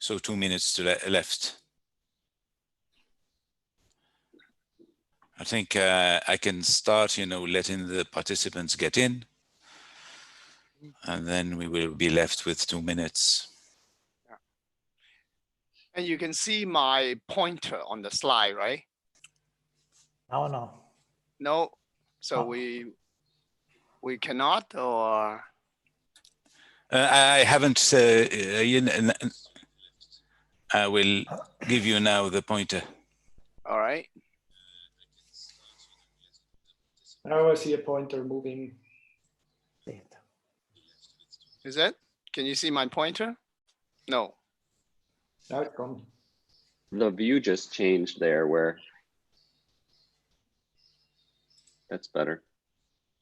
So 2 minutes to left. I think I can start, letting the participants get in, and then we will be left with 2 minutes. Yeah. And you can see my pointer on the slide, right? No. No. So we cannot, or I haven't. I will give you now the pointer. all right. Now I see a pointer moving. Is it? Can you see my pointer? No. Now it's gone. The view just changed there where that's better.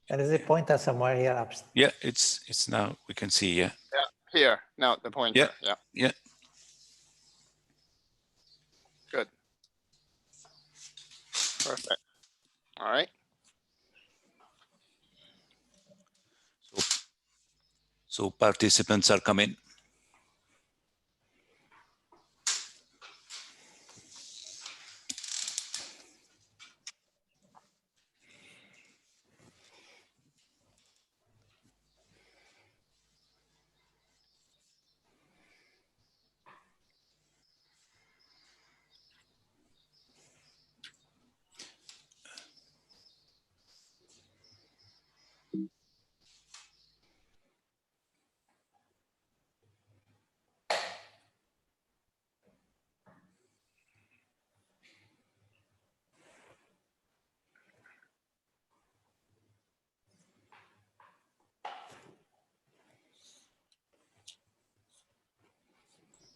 There is a pointer somewhere here up. Yeah, it's now we can see. Yeah. Yeah. Here. Now the pointer. Yeah. Yeah. Yeah. Good. Perfect. All right. So participants are coming.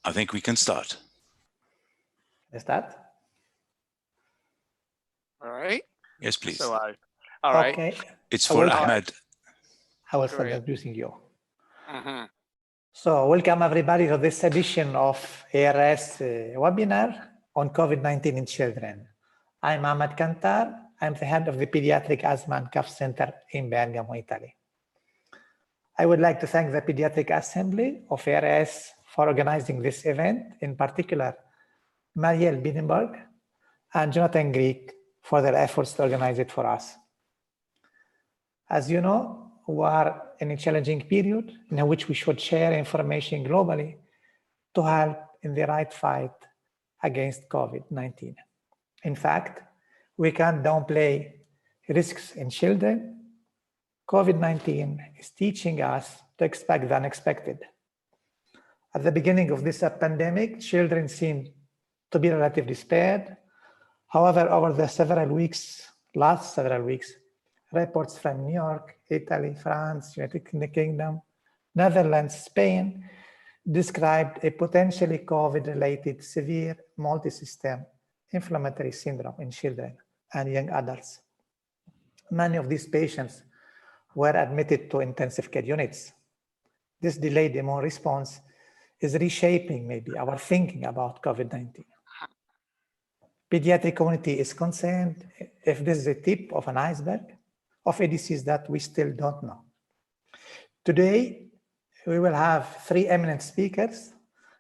I think we can start. Is that? All right. Yes, please. So all right. Okay. It's for Ahmed. I will start introducing you. Mm-hmm. So welcome everybody to this edition of ARS webinar on COVID-19 in children. I'm Ahmed Kantar. I'm the head of the Pediatric Asthma and Cough Center in Bergamo, Italy. I would like to thank the Pediatric Assembly of ARS for organizing this event, in particular, Marielle Bidenberg and Jonathan Greek for their efforts to organize it for us. As you know, we are in a challenging period in which we should share information globally to help in the right fight against COVID-19. In fact, we can't downplay risks in children. COVID-19 is teaching us to expect the unexpected. At the beginning of this pandemic, children seemed to be relatively spared. However, over the last several weeks, reports from New York, Italy, France, United Kingdom, Netherlands, Spain described a potentially COVID-related severe multi-system inflammatory syndrome in children and young adults. Many of these patients were admitted to intensive care units. This delayed immune response is reshaping maybe our thinking about COVID-19. Pediatric community is concerned if this is a tip of an iceberg of a disease that we still don't know. Today, we will have 3 eminent speakers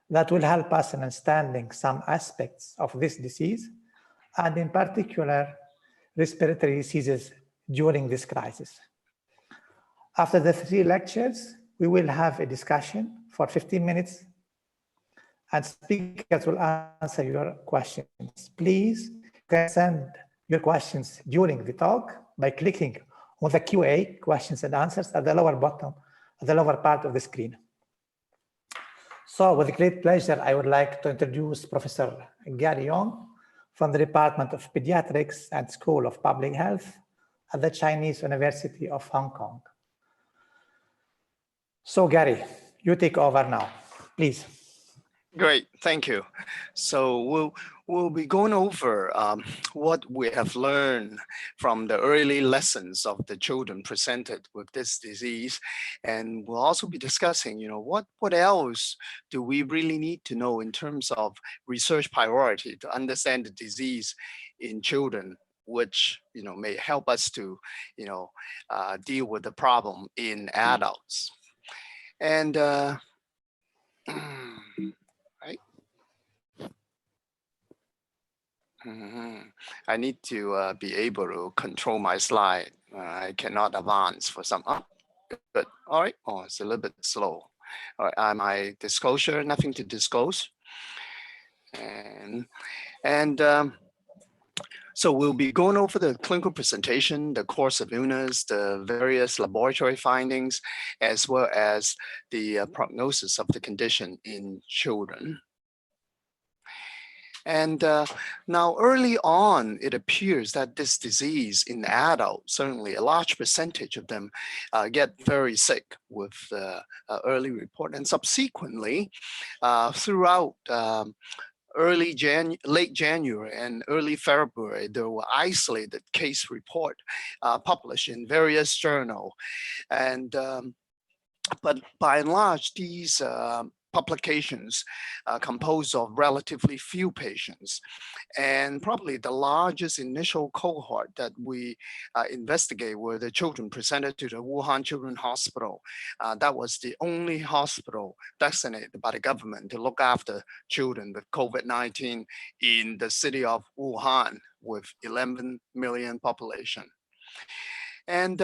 that will help us in understanding some aspects of this disease, and in particular, respiratory diseases during this crisis. After the 3 lectures, we will have a discussion for 15 minutes, and speakers will answer your questions. Please, you can send your questions during the talk by clicking on the QA, questions and answers, at the lower bottom, at the lower part of the screen. So with great pleasure, I would like to introduce Professor Gary Yong from the Department of Pediatrics and School of Public Health at the Chinese University of Hong Kong. So Gary, you take over now, please. Great, thank you. So we'll be going over what we have learned from the early lessons of the children presented with this disease, and we'll also be discussing, what else do we really need to know in terms of research priority to understand the disease in children, which may help us to deal with the problem in adults. And I need to be able to control my slide. I cannot advance for some. Oh, good. All right. Oh, it's a little bit slow. All right. My disclosure, nothing to disclose. And so we'll be going over the clinical presentation, the course of illness, the various laboratory findings, as well as the prognosis of the condition in children. And now early on, it appears that this disease in adults, certainly a large percentage of them get very sick with early report. And subsequently, throughout late January and early February, there were isolated case report published in various journals. And but by and large, these publications composed of relatively few patients. And probably the largest initial cohort that we investigate were the children presented to the Wuhan Children's Hospital. That was the only hospital designated by the government to look after children with COVID-19 in the city of Wuhan with 11 million population. And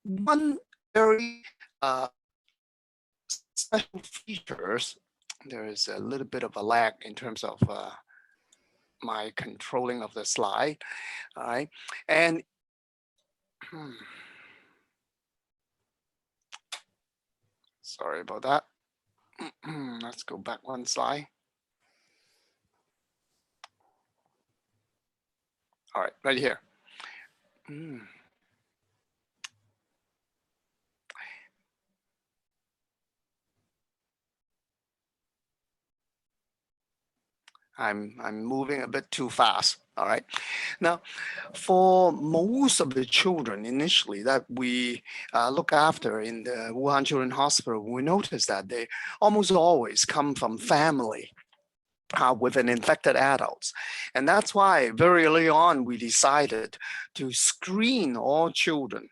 one very special features, there is a little bit of a lag in terms of my controlling of the slide. All right. And sorry about that. Let's go back one slide. All right, right here. I'm moving a bit too fast. All right. Now, for most of the children initially that we look after in the Wuhan Children's Hospital, we notice that they almost always come from family with an infected adults. And that's why very early on, we decided to screen all children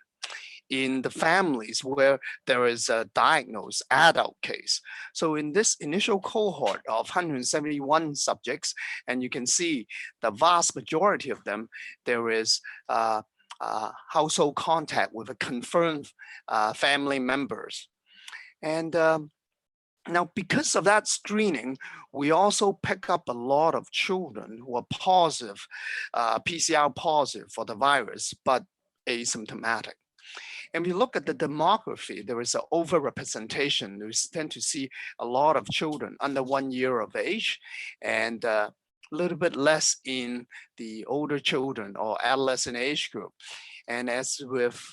in the families where there is a diagnosed adult case. So in this initial cohort of 171 subjects, and you can see the vast majority of them, there is household contact with a confirmed family members. And now, because of that screening, we also pick up a lot of children who are positive, PCR positive for the virus, but asymptomatic. And we look at the demography, there is an overrepresentation. We tend to see a lot of children under 1 year of age and a little bit less in the older children or adolescent age group. And as with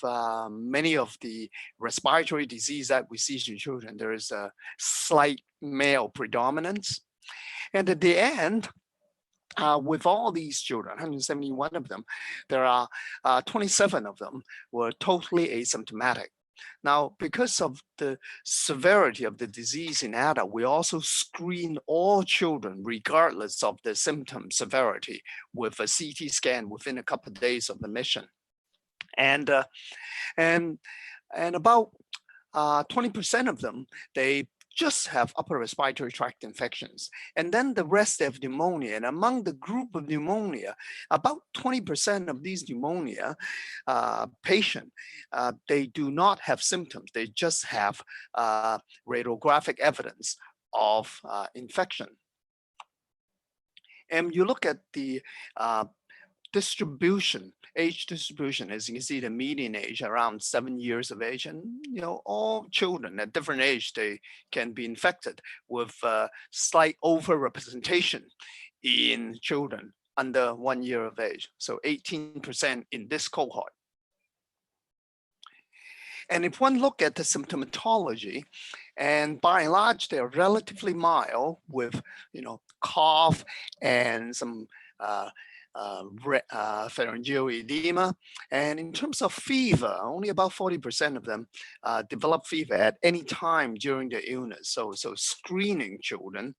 many of the respiratory disease that we see in children, there is a slight male predominance. And at the end, with all these children, 171 of them, there are 27 of them were totally asymptomatic. Now, because of the severity of the disease in adult, we also screen all children regardless of the symptom severity with a CT scan within a couple of days of the mission. And about 20% of them, they just have upper respiratory tract infections. And then the rest have pneumonia. And among the group of pneumonia, about 20% of these pneumonia patients, they do not have symptoms. They just have radiographic evidence of infection. And you look at the distribution, age distribution, as you can see, the median age around 7 years of age, and all children at different age, they can be infected with slight overrepresentation in children under 1 year of age. So 18% in this cohort. And if one look at the symptomatology, and by and large, they're relatively mild with cough and some pharyngeal edema. And in terms of fever, only about 40% of them develop fever at any time during their illness. So screening children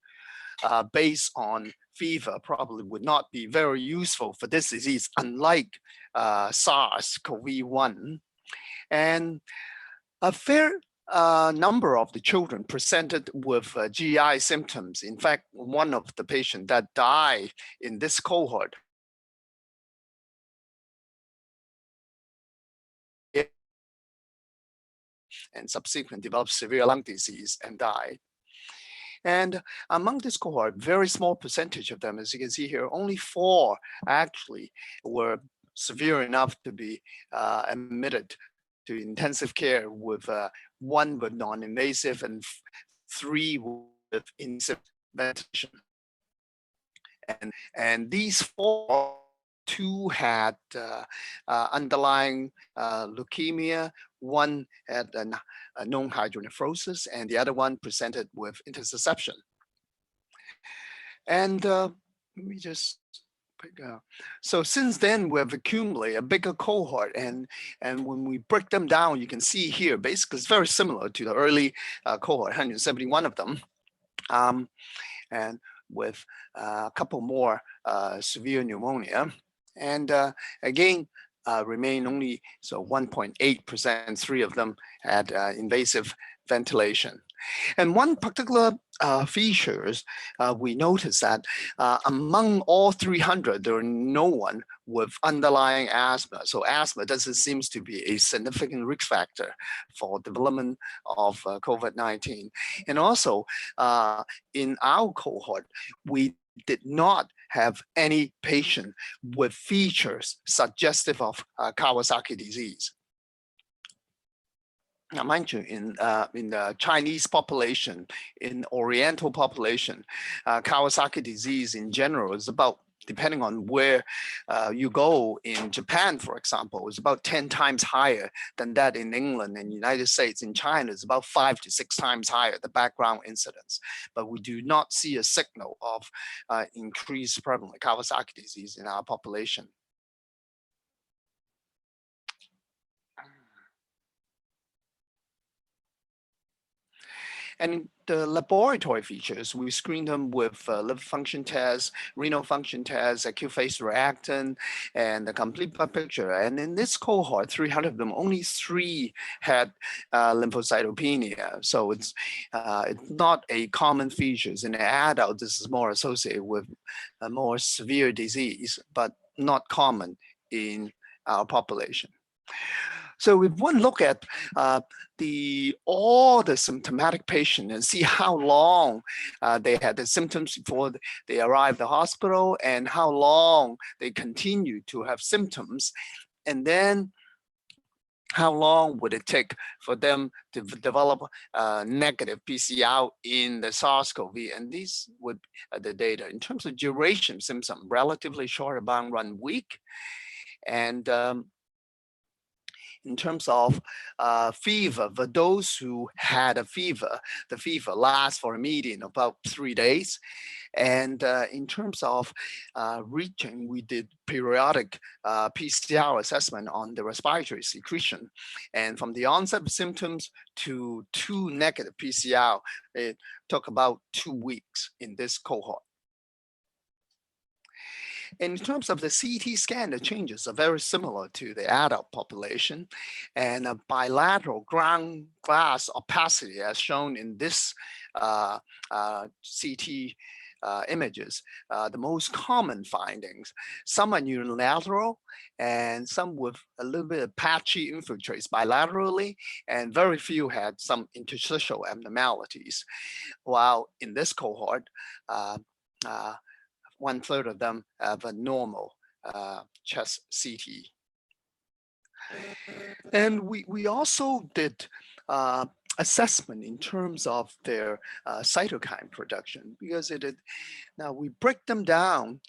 based on fever probably would not be very useful for this disease, unlike SARS-CoV-1. And a fair a number of the children presented with GI symptoms. In fact, one of the patients that died in this cohort and subsequently developed severe lung disease and died. And among this cohort, very small percentage of them, as you can see here, only 4 actually were severe enough to be admitted to intensive care, with 1 with non-invasive and 3 with invasive ventilation. And these 4, 2 had underlying leukemia, 1 had a known hydronephrosis, and the other one presented with intersusception. And let me just pick up. So since then, we've accumulated a bigger cohort, and when we break them down, you can see here, basically it's very similar to the early cohort, 171 of them. And with a couple more severe pneumonia. And again, remain only 1.8%, 3 of them had invasive ventilation. And one particular features, we noticed that among all 300, there were no one with underlying asthma. So asthma doesn't seem to be a significant risk factor for development of COVID-19. And also in our cohort, we did not have any patient with features suggestive of Kawasaki disease. Now, mind you, in the Chinese population, in Oriental population, Kawasaki disease in general is about, depending on where you go, in Japan, for example, is about 10 times higher than that in England and United States. In China, it's about 5 to 6 times higher, the background incidence. But we do not see a signal of increased prevalence of Kawasaki disease in our population. And the laboratory features, we screened them with liver function tests, renal function tests, acute phase reactant, and the complete blood picture. And in this cohort, 300 of them, only 3 had lymphocytopenia. So it's not a common feature. In an adult, this is more associated with a more severe disease, but not common in our population. So if one look at all the symptomatic patients and see how long they had the symptoms before they arrived at the hospital, and how long they continue to have symptoms, and then how long would it take for them to develop negative PCR in the SARS-CoV? And these would the data in terms of duration symptom, relatively short, about 1 week. And in terms of fever, for those who had a fever, the fever lasts for a median of about 3 days. And in terms of reaching, we did periodic PCR assessment on the respiratory secretion. And from the onset of symptoms to 2 negative PCR, it took about 2 weeks in this cohort. In terms of the CT scan, the changes are very similar to the adult population, and a bilateral ground glass opacity, as shown in this CT images. The most common findings, some are unilateral and some with a little bit of patchy infiltrates bilaterally, and very few had some interstitial abnormalities. While in this cohort, 1/3 of them have a normal chest CT. And we also did assessment in terms of their cytokine production, because now we break them down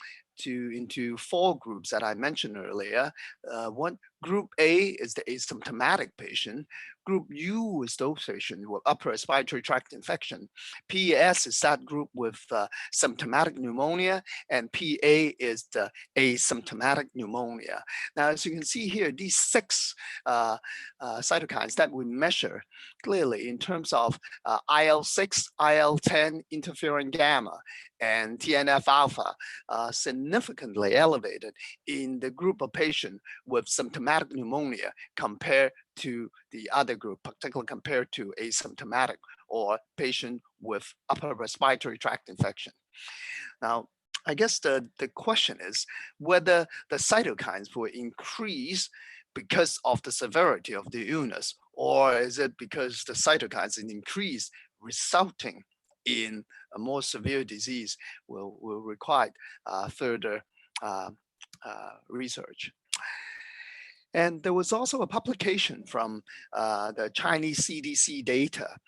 into 4 groups that I mentioned earlier. One group A is the asymptomatic patient. Group U is those patients with upper respiratory tract infection. PS is that group with symptomatic pneumonia, and PA is the asymptomatic pneumonia. Now, as you can see here, these 6 cytokines that we measure clearly in terms of IL-6, IL-10, interferon gamma, and TNF-alpha significantly elevated in the group of patients with symptomatic pneumonia compared to the other group, particularly compared to asymptomatic or patient with upper respiratory tract infection. Now, I guess the question is whether the cytokines will increase because of the severity of the illness, or is it because the cytokines increase resulting in a more severe disease will require further research. And there was also a publication from the Chinese CDC data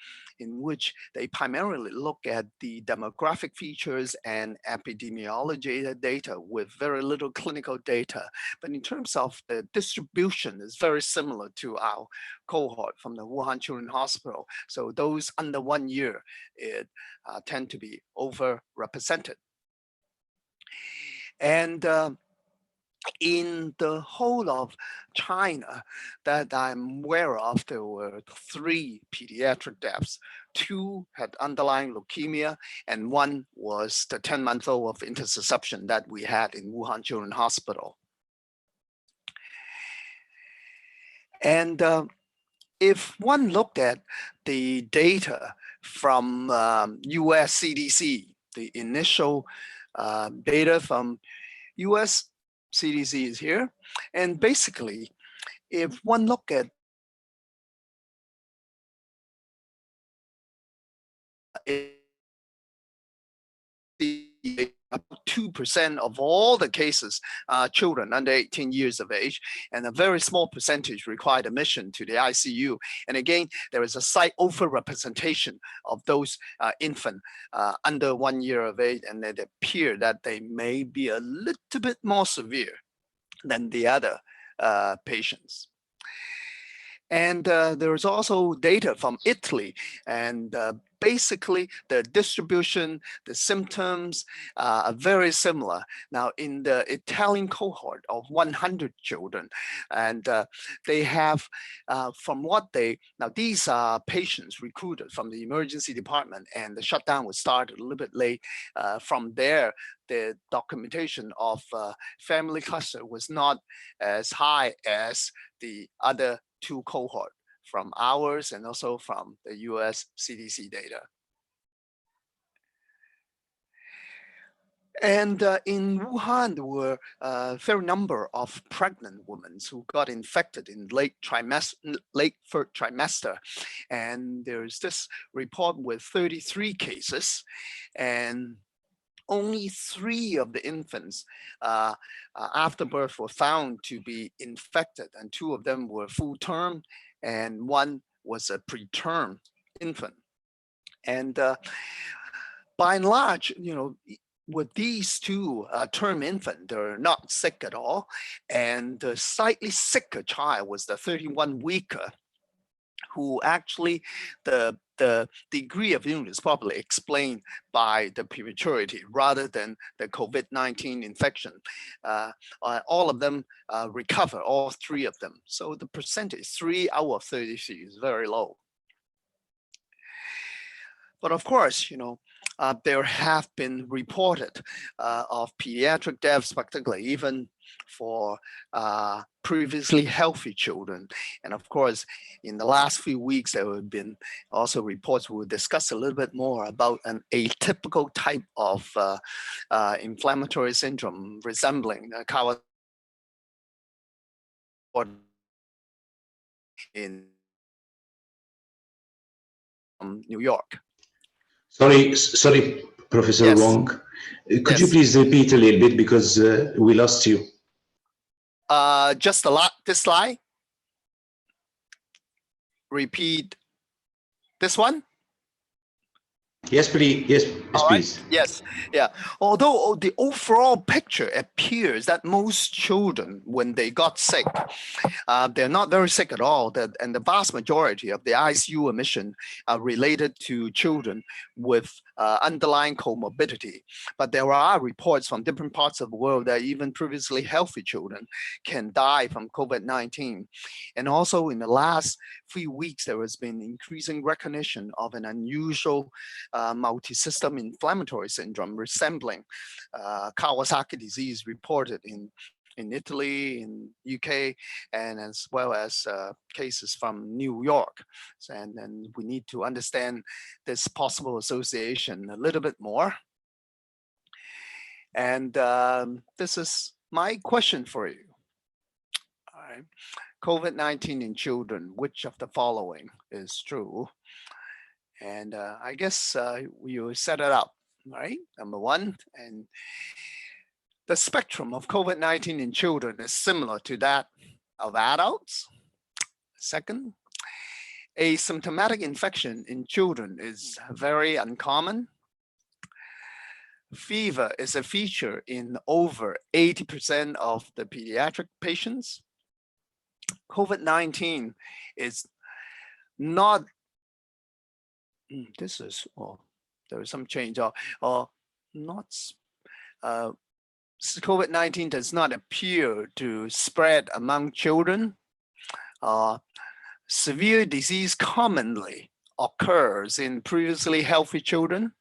in which they primarily look at the demographic features and epidemiology data with very little clinical data. But in terms of the distribution, is very similar to our cohort from the Wuhan Children's Hospital. So those under 1 year tend to be overrepresented. And in the whole of China that I'm aware of, there were 3 pediatric deaths. 2 had underlying leukemia, and 1 was the 10-month-old of intussusception that we had in Wuhan Children's Hospital. And if one looked at the data from US CDC, the initial data from US CDC is here. And basically, if one look at about 2% of all the cases are children under 18 years of age, and a very small percentage required admission to the ICU. And again, there is a slight overrepresentation of those infants under 1 year of age, and it appears that they may be a little bit more severe than the other patients. And there is also data from Italy, and basically the distribution, the symptoms are very similar. Now in the Italian cohort of 100 children, and they have from what now these are patients recruited from the emergency department, and the shutdown was started a little bit late. From there, the documentation of family cluster was not as high as the other 2 cohort from ours and also from the US CDC data. And in Wuhan, there were a fair number of pregnant women who got infected in late third trimester. And there's this report with 33 cases, and only 3 of the infants after birth were found to be infected, and 2 of them were full term, and 1 was a preterm infant. And by and large, with these 2 term infants, they're not sick at all. And the slightly sicker child was the 31-weeker, who actually the degree of illness probably explained by the prematurity rather than the COVID-19 infection. All of them recover, all 3 of them. So the percentage, 3 out of 33, is very low. But of course, there have been reported of pediatric deaths, particularly even for previously healthy children. And of course, in the last few weeks, there have been also reports. We'll discuss a little bit more about an atypical type of inflammatory syndrome resembling Kawasaki in New York. Sorry, Professor Yes. Wong. Could you Yes. please repeat a little bit, because we lost you? Just this slide. Repeat this one. Yes, please. Yes, All right. please. Yes. Yeah. Although the overall picture appears that most children, when they got sick, they're not very sick at all. And the vast majority of the ICU admission are related to children with underlying comorbidity. But there are reports from different parts of the world that even previously healthy children can die from COVID-19. And also in the last few weeks, there has been increasing recognition of an unusual multi-system inflammatory syndrome resembling Kawasaki disease reported in in Italy, in UK, and as well as cases from New York. And we need to understand this possible association a little bit more. And this is my question for you. All right. COVID-19 in children, which of the following is true? And I guess you set it up, right? Number one, and the spectrum of COVID-19 in children is similar to that of adults. Second, asymptomatic infection in children is very uncommon. Fever is a feature in over 80% of the pediatric patients. COVID-19 is not, this is, oh, there is some change, or not, COVID-19 does not appear to spread among children. Severe disease commonly occurs in previously healthy children.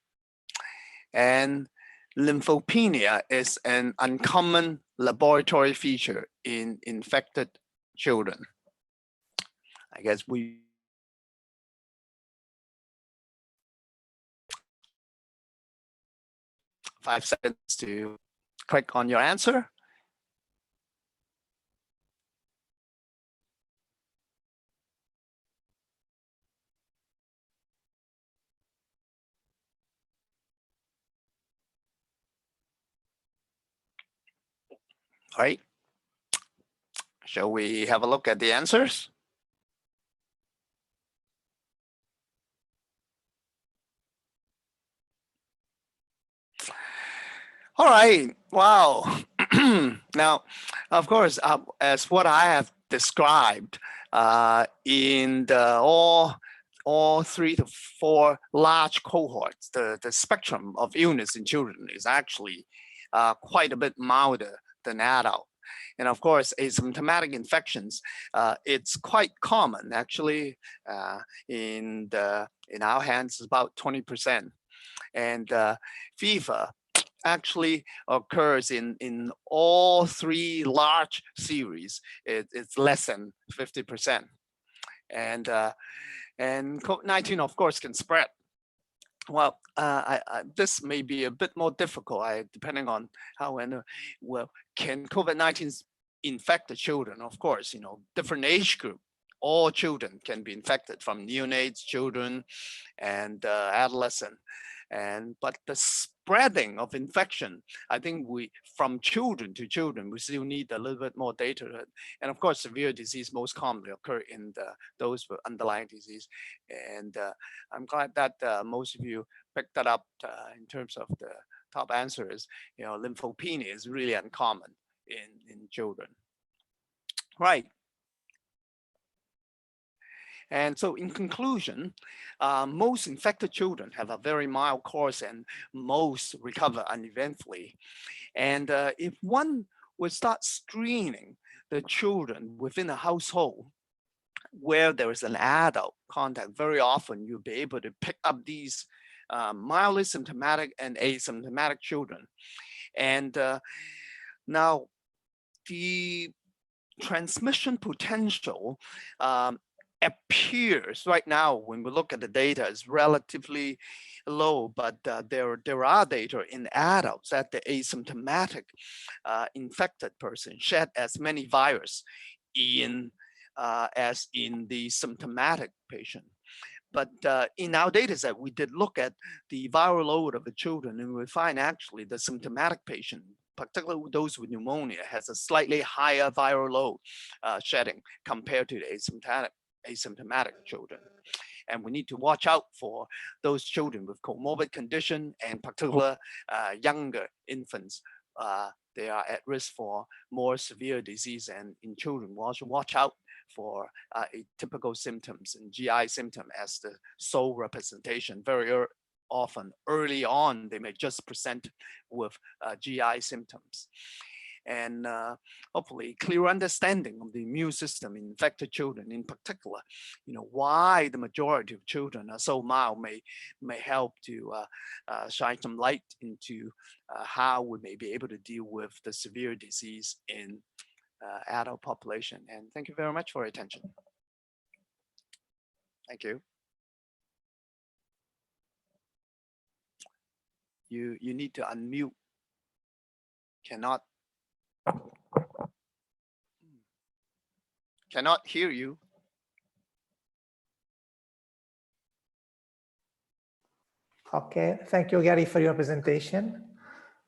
And lymphopenia is an uncommon laboratory feature in infected children. I guess we 5 seconds to click on your answer. All right. Shall we have a look at the answers? All right. Wow. Now, of course, as what I have described in the all 3 to 4 large cohorts, the spectrum of illness in children is actually quite a bit milder than adult. And of course, asymptomatic infections, it's quite common actually. In our hands, it's about 20%. And fever actually occurs in all 3 large series. It's less than 50%. And COVID-19, of course, can spread. Well, this may be a bit more difficult, depending on how and well, can COVID-19 infect the children? Of course, different age group. All children can be infected, from neonates, children, and adolescent. But the spreading of infection, I think from children to children, we still need a little bit more data. And of course, severe disease most commonly occur in those with underlying disease. And I'm glad that most of you picked that up in terms of the top answers. Lymphopenia is really uncommon in children. Right. And so in conclusion, most infected children have a very mild course and most recover uneventfully. And if one would start screening the children within a household where there is an adult contact, very often you'll be able to pick up these mildly symptomatic and asymptomatic children. And now the transmission potential appears right now, when we look at the data, is relatively low, but there are data in adults that the asymptomatic infected person shed as many virus as in the symptomatic patient. But in our data set, we did look at the viral load of the children, and we find actually the symptomatic patient, particularly those with pneumonia, has a slightly higher viral load shedding compared to the asymptomatic children. And we need to watch out for those children with comorbid condition, and particular younger infants. They are at risk for more severe disease, and in children, we also watch out for atypical symptoms and GI symptom as the sole representation. Very often, early on, they may just present with GI symptoms. and hopefully clear understanding of the immune system in infected children in particular. Why the majority of children are so mild may help to shine some light into how we may be able to deal with the severe disease in adult population. And thank you very much for your attention. Thank you. You need to unmute. Cannot hear you. Okay, thank you, Gary, for your presentation.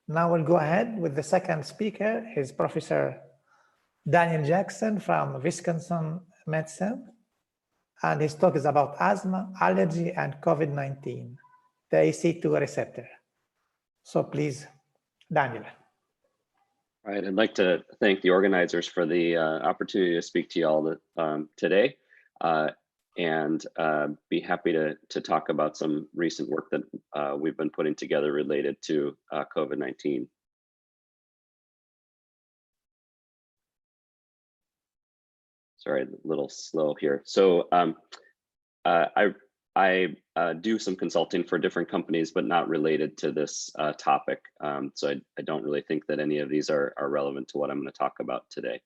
Now we'll go ahead with the second speaker, is Professor Daniel Jackson from Wisconsin Medicine. And his talk is about asthma, allergy, and COVID-19, the ACE2 receptor. So please, Daniel. All right, I'd like to thank the organizers for the opportunity to speak to you all today, and be happy to talk about some recent work that we've been putting together related to COVID-19. Sorry, a little slow here. So I do some consulting for different companies, but not related to this topic. So I don't really think that any of these are relevant to what I'm going to talk about today.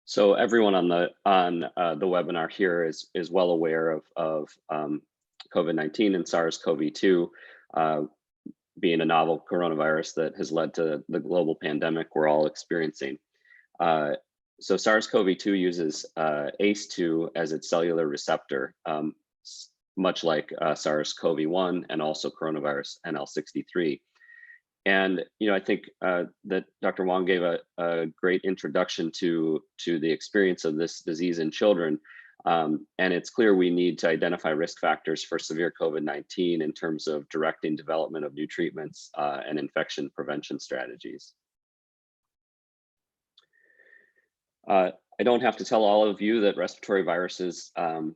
So everyone on the webinar here is well aware of COVID-19 and SARS-CoV-2 being a novel coronavirus that has led to the global pandemic we're all experiencing. So SARS-CoV-2 uses ACE2 as its cellular receptor, much like SARS-CoV-1 and also coronavirus NL63. And I think that Dr. Wong gave a great introduction to the experience of this disease in children. And it's clear we need to identify risk factors for severe COVID-19 in terms of directing development of new treatments and infection prevention strategies. I don't have to tell all of you that respiratory viruses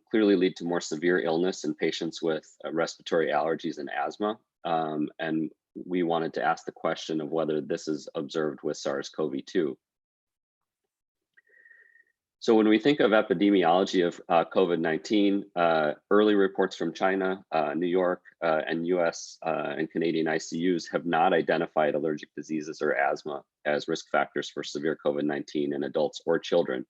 clearly lead to more severe illness in patients with respiratory allergies and asthma. And we wanted to ask the question of whether this is observed with SARS-CoV-2. So when we think of epidemiology of COVID-19, early reports from China, New York, and US and Canadian ICUs have not identified allergic diseases or asthma as risk factors for severe COVID-19 in adults or children.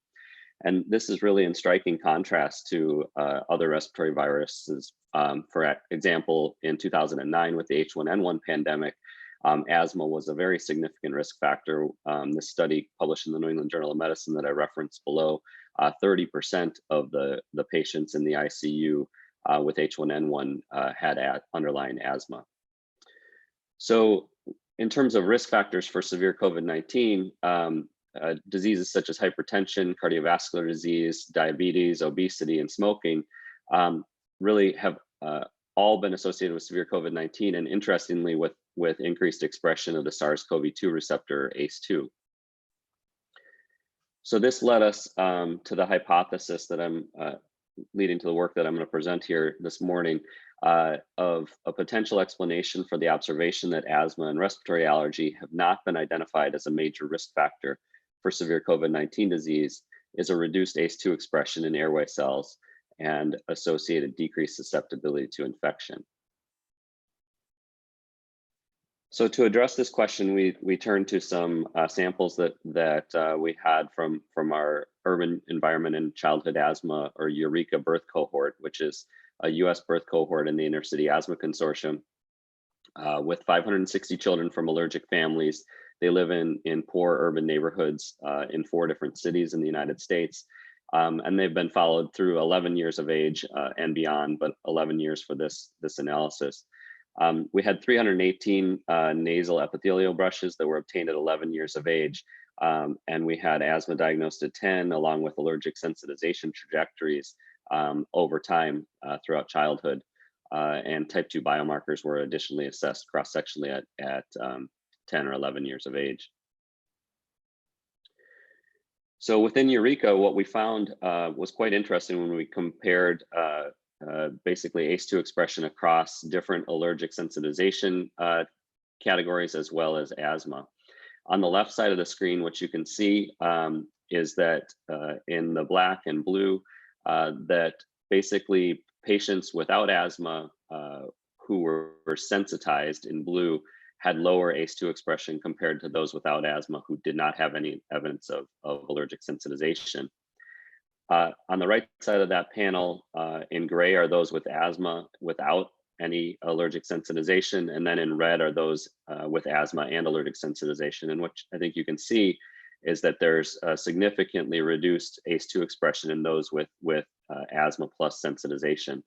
And this is really in striking contrast to other respiratory viruses. For example, in 2009 with the H1N1 pandemic, asthma was a very significant risk factor. This study published in the New England Journal of Medicine that I referenced below, 30% of the patients in the ICU with H1N1 had underlying asthma. So in terms of risk factors for severe COVID-19, diseases such as hypertension, cardiovascular disease, diabetes, obesity, and smoking really have all been associated with severe COVID-19, and interestingly with increased expression of the SARS-CoV-2 receptor ACE2. So this led us to the hypothesis that I'm leading to the work that I'm going to present here this morning of a potential explanation for the observation that asthma and respiratory allergy have not been identified as a major risk factor for severe COVID-19 disease is a reduced ACE2 expression in airway cells and associated decreased susceptibility to infection. So to address this question, we turned to some samples that we had from our urban environment and childhood asthma, or Eureka birth cohort, which is a US birth cohort in the Inner City Asthma Consortium with 560 children from allergic families. They live in poor urban neighborhoods in 4 different cities in the United States. And they've been followed through 11 years of age and beyond, but 11 years for this analysis. We had 318 nasal epithelial brushes that were obtained at 11 years of age. And we had asthma diagnosed at 10, along with allergic sensitization trajectories over time throughout childhood. And type 2 biomarkers were additionally assessed cross-sectionally at 10 or 11 years of age. So within Eureka, what we found was quite interesting when we compared basically ACE2 expression across different allergic sensitization categories as well as asthma. On the left side of the screen, what you can see is that in the black and blue, that basically patients without asthma who were sensitized in blue had lower ACE2 expression compared to those without asthma who did not have any evidence of allergic sensitization. On the right side of that panel, in gray are those with asthma without any allergic sensitization, and then in red are those with asthma and allergic sensitization. And what I think you can see is that there's a significantly reduced ACE2 expression in those with asthma plus sensitization.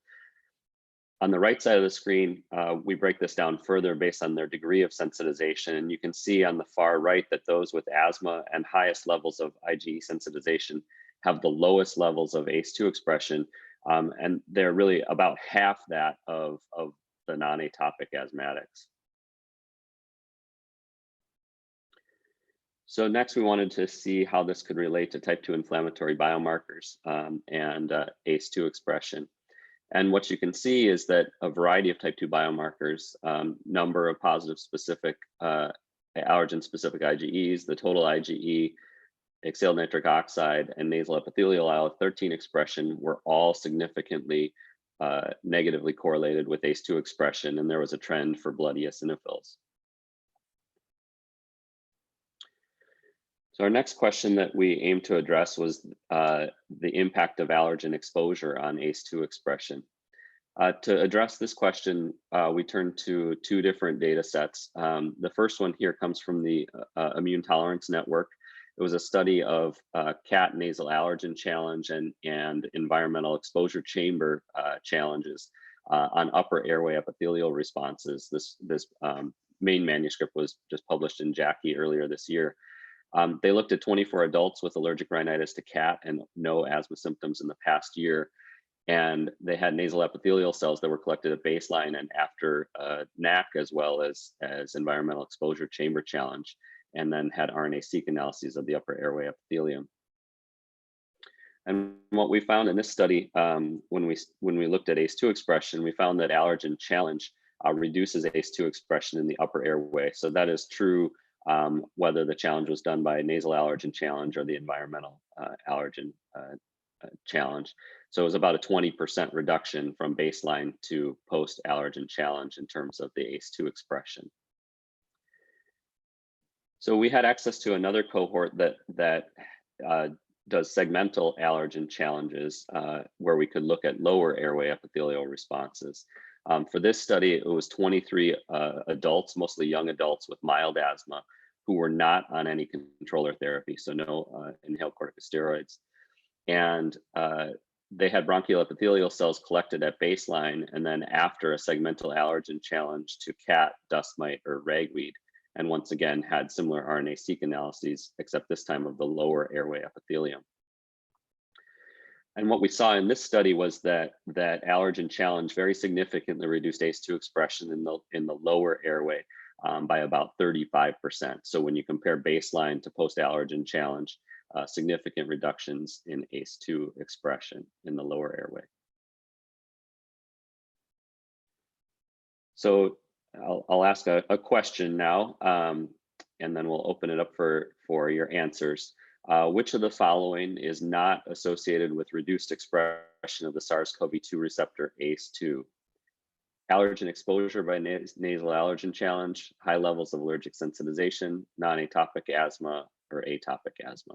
On the right side of the screen, we break this down further based on their degree of sensitization. And you can see on the far right that those with asthma and highest levels of IgE sensitization have the lowest levels of ACE2 expression. And they're really about half that of the non-atopic asthmatics. So next we wanted to see how this could relate to type 2 inflammatory biomarkers and ACE2 expression. And what you can see is that a variety of type 2 biomarkers, number of positive specific allergen specific IgEs, the total IgE, exhaled nitric oxide, and nasal epithelial IL-13 expression were all significantly negatively correlated with ACE2 expression, and there was a trend for blood eosinophils. So our next question that we aimed to address was the impact of allergen exposure on ACE2 expression. To address this question, we turned to two different data sets. The first one here comes from the Immune Tolerance Network. It was a study of cat nasal allergen challenge and environmental exposure chamber challenges on upper airway epithelial responses. This main manuscript was just published in JACI earlier this year. They looked at 24 adults with allergic rhinitis to cat and no asthma symptoms in the past year. And they had nasal epithelial cells that were collected at baseline and after NAC as well as environmental exposure chamber challenge, and then had RNA-seq analyses of the upper airway epithelium. And what we found in this study, when we looked at ACE2 expression, we found that allergen challenge reduces ACE2 expression in the upper airway. So that is true whether the challenge was done by nasal allergen challenge or the environmental allergen challenge. So it was about a 20% reduction from baseline to post-allergen challenge in terms of the ACE2 expression. So we had access to another cohort that does segmental allergen challenges where we could look at lower airway epithelial responses. For this study, it was 23 adults, mostly young adults with mild asthma, who were not on any controller therapy, so no inhaled corticosteroids. And they had bronchial epithelial cells collected at baseline and then after a segmental allergen challenge to cat, dust mite, or ragweed. And once again, had similar RNA-seq analyses, except this time of the lower airway epithelium. And what we saw in this study was that allergen challenge very significantly reduced ACE2 expression in the lower airway by about 35%. So when you compare baseline to post-allergen challenge, significant reductions in ACE2 expression in the lower airway. So I'll ask a question now, and then we'll open it up for your answers. Which of the following is not associated with reduced expression of the SARS-CoV-2 receptor ACE2? Allergen exposure by nasal allergen challenge, high levels of allergic sensitization, non-atopic asthma, or atopic asthma?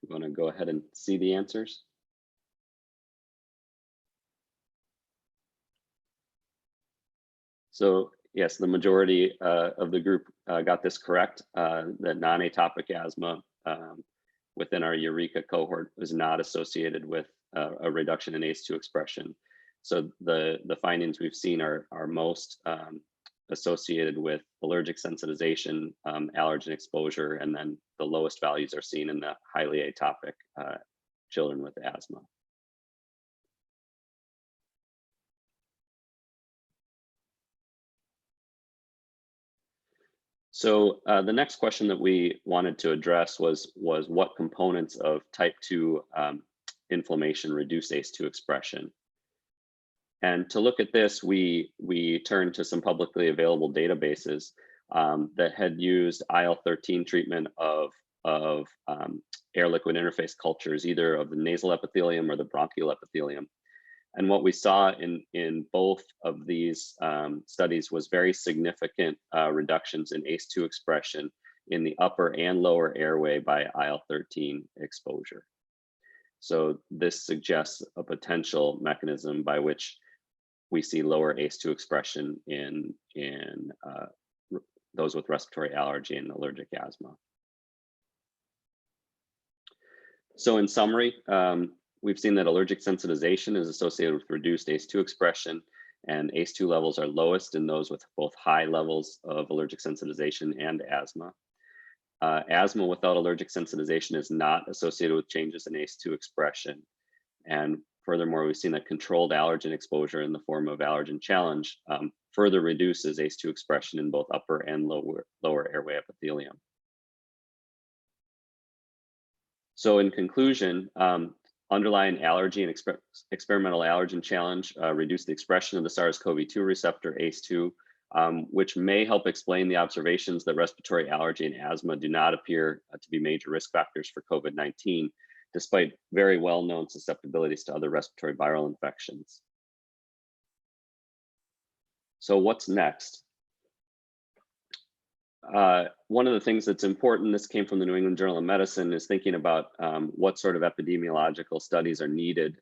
You want to go ahead and see the answers? So yes, the majority of the group got this correct, that non-atopic asthma within our Eureka cohort was not associated with a reduction in ACE2 expression. So the findings we've seen are most associated with allergic sensitization, allergen exposure, and then the lowest values are seen in the highly atopic children with asthma. So the next question that we wanted to address was what components of type 2 inflammation reduce ACE2 expression. And to look at this, we turned to some publicly available databases that had used IL-13 treatment of air-liquid interface cultures, either of the nasal epithelium or the bronchial epithelium. And what we saw in both of these studies was very significant reductions in ACE2 expression in the upper and lower airway by IL-13 exposure. So this suggests a potential mechanism by which we see lower ACE2 expression in those with respiratory allergy and allergic asthma. So in summary, we've seen that allergic sensitization is associated with reduced ACE2 expression, and ACE2 levels are lowest in those with both high levels of allergic sensitization and asthma. Asthma without allergic sensitization is not associated with changes in ACE2 expression. And furthermore, we've seen that controlled allergen exposure in the form of allergen challenge further reduces ACE2 expression in both upper and lower airway epithelium. So in conclusion, underlying allergy and experimental allergen challenge reduced the expression of the SARS-CoV-2 receptor ACE2, which may help explain the observations that respiratory allergy and asthma do not appear to be major risk factors for COVID-19, despite very well-known susceptibilities to other respiratory viral infections. So what's next? One of the things that's important, this came from the New England Journal of Medicine, is thinking about what sort of epidemiological studies are needed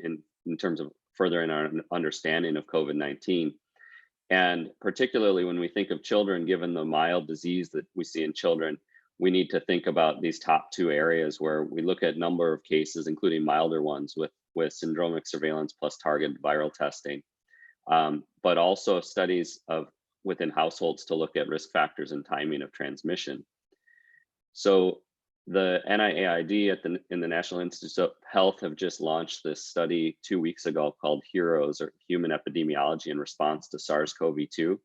in terms of furthering our understanding of COVID-19. And particularly when we think of children, given the mild disease that we see in children, we need to think about these top two areas where we look at number of cases, including milder ones with syndromic surveillance plus targeted viral testing, but also studies of within households to look at risk factors and timing of transmission. So the NIAID in the National Institutes of Health have just launched this study 2 weeks ago called HEROES, or Human Epidemiology in Response to SARS-CoV-2.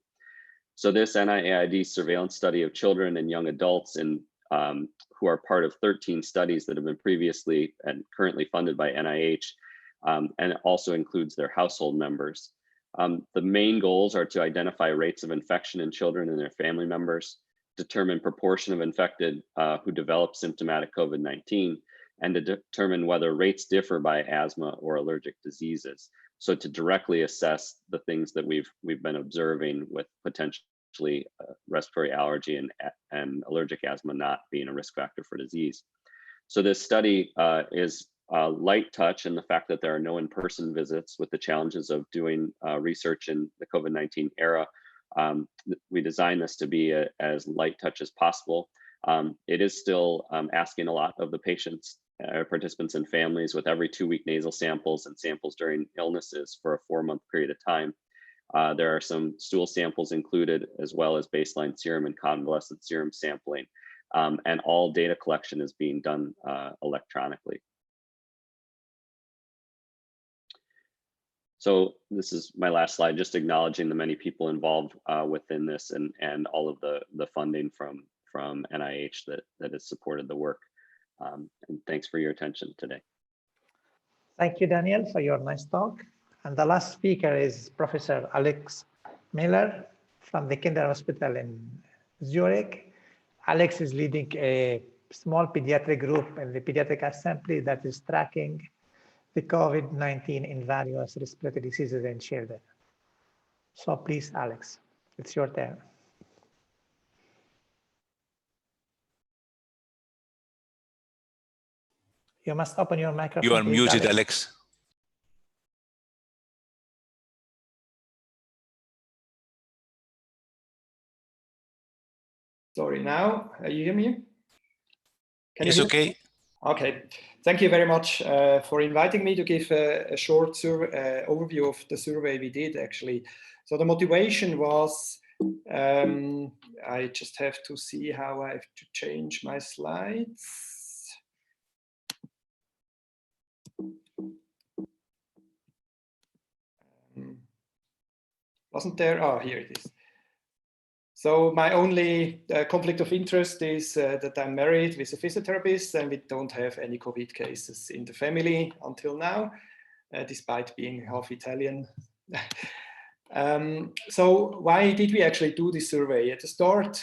So this NIAID surveillance study of children and young adults who are part of 13 studies that have been previously and currently funded by NIH, and it also includes their household members. The main goals are to identify rates of infection in children and their family members, determine proportion of infected who develop symptomatic COVID-19, and to determine whether rates differ by asthma or allergic diseases. So to directly assess the things that we've been observing with potentially respiratory allergy and allergic asthma not being a risk factor for disease. So this study is light touch in the fact that there are no in-person visits with the challenges of doing research in the COVID-19 era. We designed this to be as light touch as possible. It is still asking a lot of the patients, participants and families with every 2-week nasal samples and samples during illnesses for a 4-month period of time. There are some stool samples included, as well as baseline serum and convalescent serum sampling. And all data collection is being done electronically. So this is my last slide, just acknowledging the many people involved within this and all of the funding from NIH that has supported the work. And thanks for your attention today. Thank you, Daniel, for your nice talk. And the last speaker is Professor Alex Miller from the Kinder Hospital in Zurich. Alex is leading a small pediatric group in the Pediatric Assembly that is tracking the COVID-19 in various respiratory diseases in children. So please, Alex, it's your turn. You must open your microphone. You are please, muted, Alex. Sorry, now you hear me? Can Yes, you hear okay. me? Okay, thank you very much for inviting me to give a short overview of the survey we did actually. So the motivation was, I just have to see how I have to change my slides. Wasn't there? Oh, here it is. So my only conflict of interest is that I'm married with a physiotherapist and we don't have any COVID cases in the family until now, despite being half Italian. So why did we actually do this survey? At the start,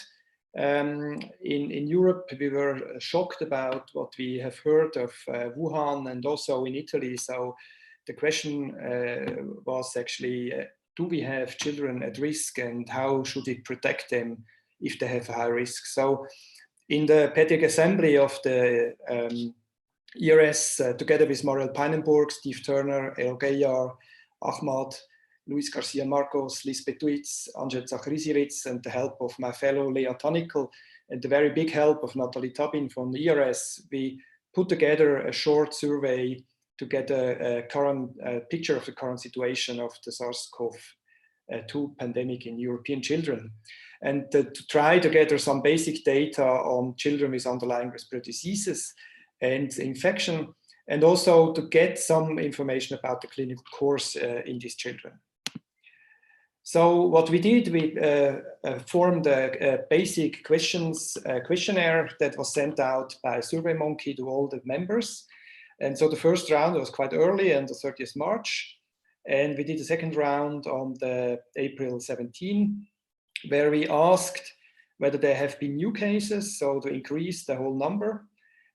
in Europe, we were shocked about what we have heard of Wuhan and also in Italy. So the question was actually, do we have children at risk and how should we protect them if they have a high risk? So in the Pediatric Assembly of the ERS, together with Mariel Peinenburg, Steve Turner, El Gayar, Ahmad, Luis Garcia Marcos, Lisbeth Duitz, Anjet Zachariziewicz, and the help of my fellow Lea Tanikel, and the very big help of Nathalie Tabin from the ERS, we put together a short survey to get a current picture of the current situation of the SARS-CoV-2 pandemic in European children. And to try to gather some basic data on children with underlying respiratory diseases and infection, and also to get some information about the clinical course in these children. So what we did, we formed a basic questionnaire that was sent out by SurveyMonkey to all the members. And so the first round was quite early on the 30th March. And we did the second round on the April 17, where we asked whether there have been new cases, so to increase the whole number,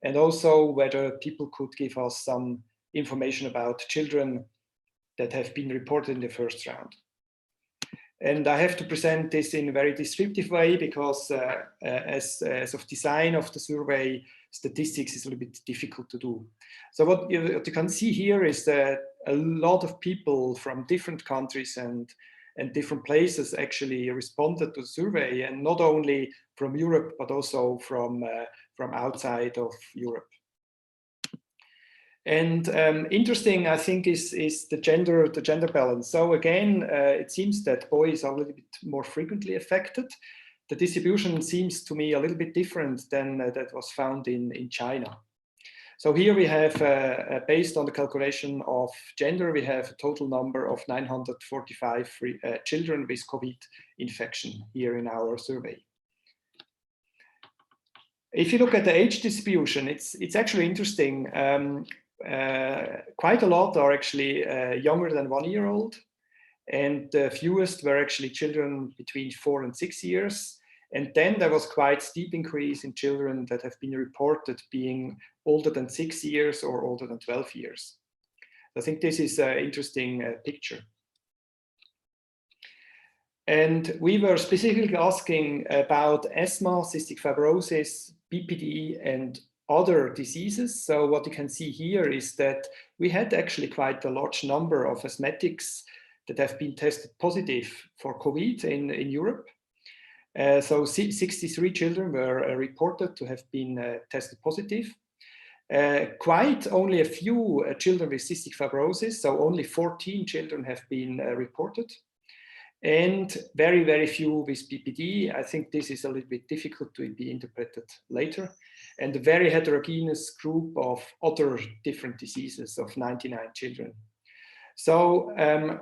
and also whether people could give us some information about children that have been reported in the first round. And I have to present this in a very descriptive way because as of design of the survey, statistics is a little bit difficult to do. So what you can see here is that a lot of people from different countries and different places actually responded to the survey, and not only from Europe, but also from outside of Europe. And interesting, I think, is the gender balance. So again, it seems that boys are a little bit more frequently affected. The distribution seems to me a little bit different than that was found in China. So here we have, based on the calculation of gender, we have a total number of 945 children with COVID infection here in our survey. If you look at the age distribution, it's actually interesting. Quite a lot are actually younger than 1 year old, and the fewest were actually children between 4 and 6 years. And then there was quite steep increase in children that have been reported being older than 6 years or older than 12 years. I think this is an interesting picture. And we were specifically asking about asthma, cystic fibrosis, BPD, and other diseases. So what you can see here is that we had actually quite a large number of asthmatics that have been tested positive for COVID in Europe. So 63 children were reported to have been tested positive. Quite only a few children with cystic fibrosis, so only 14 children have been reported. And very, very few with BPD. I think this is a little bit difficult to be interpreted later. And a very heterogeneous group of other different diseases of 99 children. So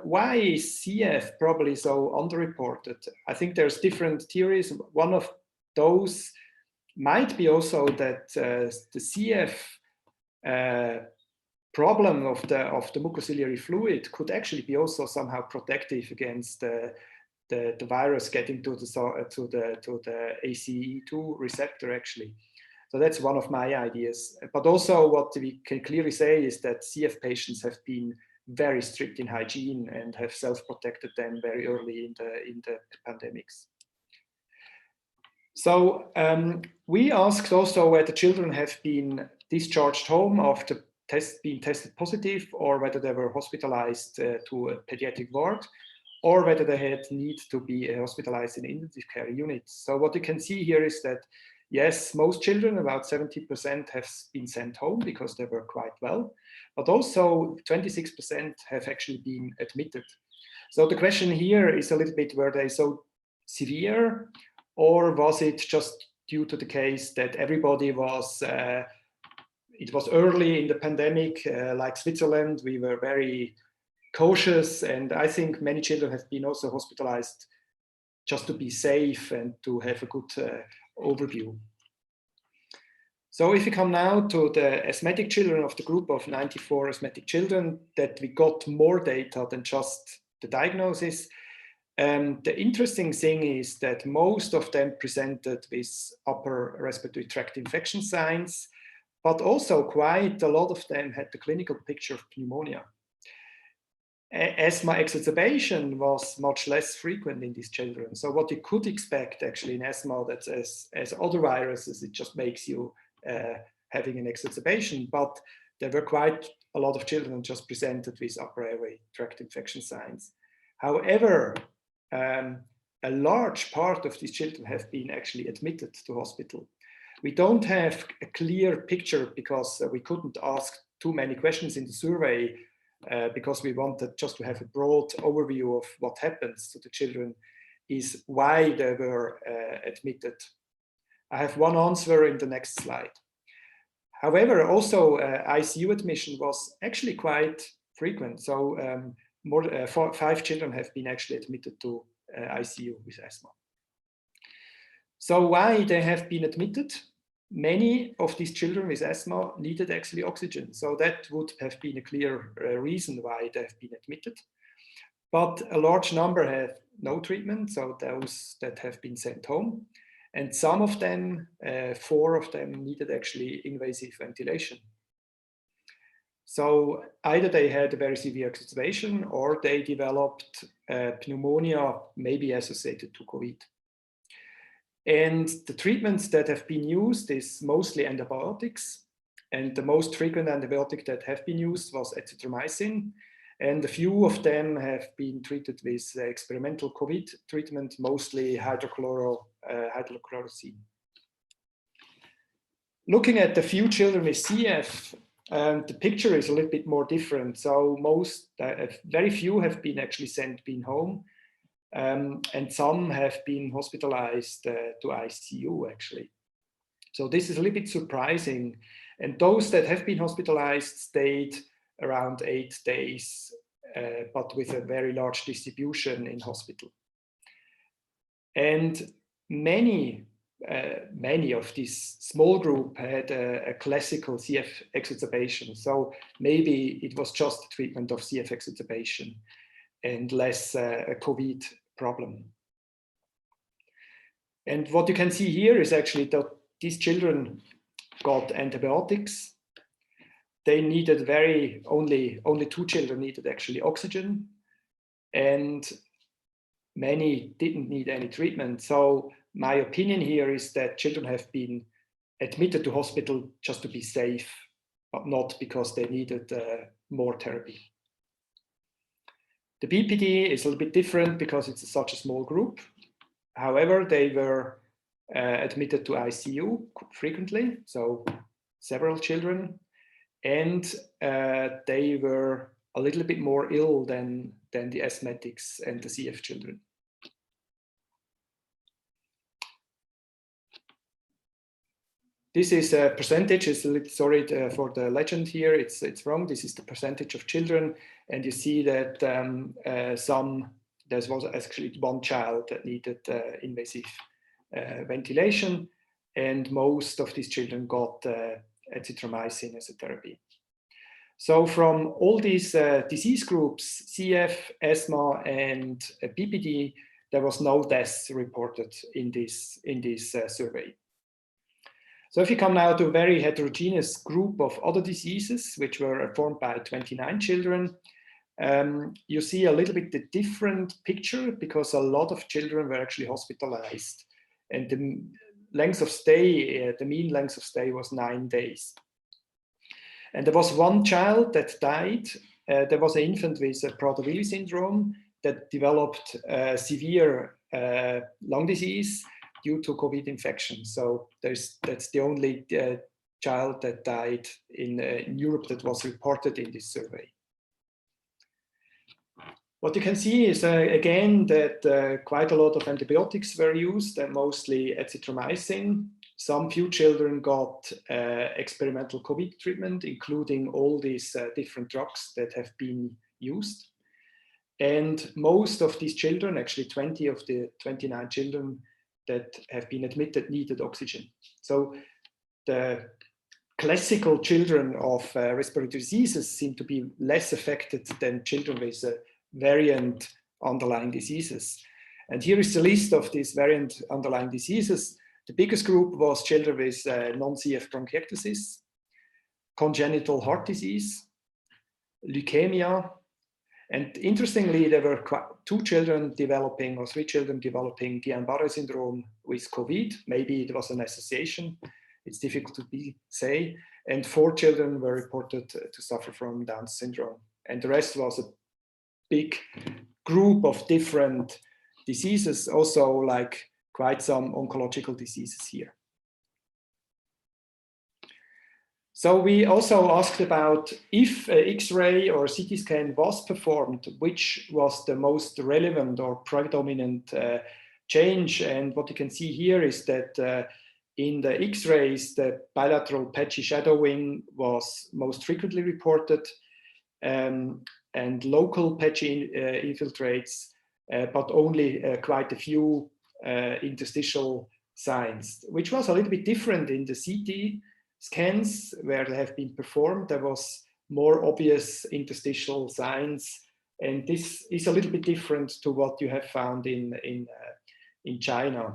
why is CF probably so underreported? I think there's different theories. One of those might be also that the CF problem of the mucociliary fluid could actually be also somehow protective against the virus getting to the ACE2 receptor actually. So that's one of my ideas. But also what we can clearly say is that CF patients have been very strict in hygiene and have self-protected them very early in the pandemics. So we asked also whether children have been discharged home after being tested positive, or whether they were hospitalized to a pediatric ward, or whether they had need to be hospitalized in intensive care units. So what you can see here is that, yes, most children, about 70%, have been sent home because they were quite well, but also 26% have actually been admitted. So the question here is a little bit, were they so severe, or was it just due to the case that everybody was, it was early in the pandemic, like Switzerland, we were very cautious, and I think many children have been also hospitalized just to be safe and to have a good overview. So if we come now to the asthmatic children of the group of 94 asthmatic children, that we got more data than just the diagnosis. The interesting thing is that most of them presented with upper respiratory tract infection signs, but also quite a lot of them had the clinical picture of pneumonia. Asthma exacerbation was much less frequent in these children. So what you could expect actually in asthma, that as other viruses, it just makes you having an exacerbation, but there were quite a lot of children just presented with upper airway tract infection signs. However, a large part of these children have been actually admitted to hospital. We don't have a clear picture because we couldn't ask too many questions in the survey because we wanted just to have a broad overview of what happens to the children, is why they were admitted. I have one answer in the next slide. However, also ICU admission was actually quite frequent. So 5 children have been actually admitted to ICU with asthma. So why they have been admitted? Many of these children with asthma needed actually oxygen. So that would have been a clear reason why they have been admitted. But a large number have no treatment, so those that have been sent home. And some of them, 4 of them, needed actually invasive ventilation. So either they had a very severe exacerbation or they developed pneumonia, maybe associated to COVID. And the treatments that have been used is mostly antibiotics. And the most frequent antibiotic that have been used was azithromycin. And a few of them have been treated with experimental COVID treatment, mostly hydrochlorocine. Looking at the few children with CF, the picture is a little bit more different. So very few have been actually been home. And some have been hospitalized to ICU actually. So this is a little bit surprising. And those that have been hospitalized stayed around 8 days, but with a very large distribution in hospital. And many of this small group had a classical CF exacerbation. So maybe it was just the treatment of CF exacerbation and less a COVID problem. And what you can see here is actually that these children got antibiotics. They needed only 2 children needed actually oxygen, and many didn't need any treatment. So my opinion here is that children have been admitted to hospital just to be safe, but not because they needed more therapy. The BPD is a little bit different because it's such a small group. However, they were admitted to ICU frequently, so several children, and they were a little bit more ill than the asthmatics and the CF children. This is a percentage. It's a little, sorry for the legend here. It's wrong. This is the percentage of children, and you see that there was actually 1 child that needed invasive ventilation, and most of these children got azithromycin as a therapy. So from all these disease groups, CF, asthma, and BPD, there was no deaths reported in this survey. So if you come now to a very heterogeneous group of other diseases, which were formed by 29 children, you see a little bit the different picture because a lot of children were actually hospitalized, and the length of stay, the mean length of stay was 9 days. And there was 1 child that died. There was an infant with Prader-Willi syndrome that developed severe lung disease due to COVID infection. So that's the only child that died in Europe that was reported in this survey. What you can see is again that quite a lot of antibiotics were used, and mostly azithromycin. Some few children got experimental COVID treatment, including all these different drugs that have been used. And most of these children, actually 20 of the 29 children that have been admitted, needed oxygen. So the classical children of respiratory diseases seem to be less affected than children with variant underlying diseases. And here is the list of these variant underlying diseases. The biggest group was children with non-CF bronchiectasis, congenital heart disease, leukemia, and interestingly, there were 2 children developing, or 3 children developing Guillain-Barré syndrome with COVID. Maybe it was an association. It's difficult to say. And 4 children were reported to suffer from Down syndrome. And the rest was a big group of different diseases, also like quite some oncological diseases here. So we also asked about if X-ray or CT scan was performed, which was the most relevant or predominant change. And what you can see here is that in the X-rays, the bilateral patchy shadowing was most frequently reported, and local patchy infiltrates, but only quite a few interstitial signs, which was a little bit different in the CT scans where they have been performed. There was more obvious interstitial signs, and this is a little bit different to what you have found in China.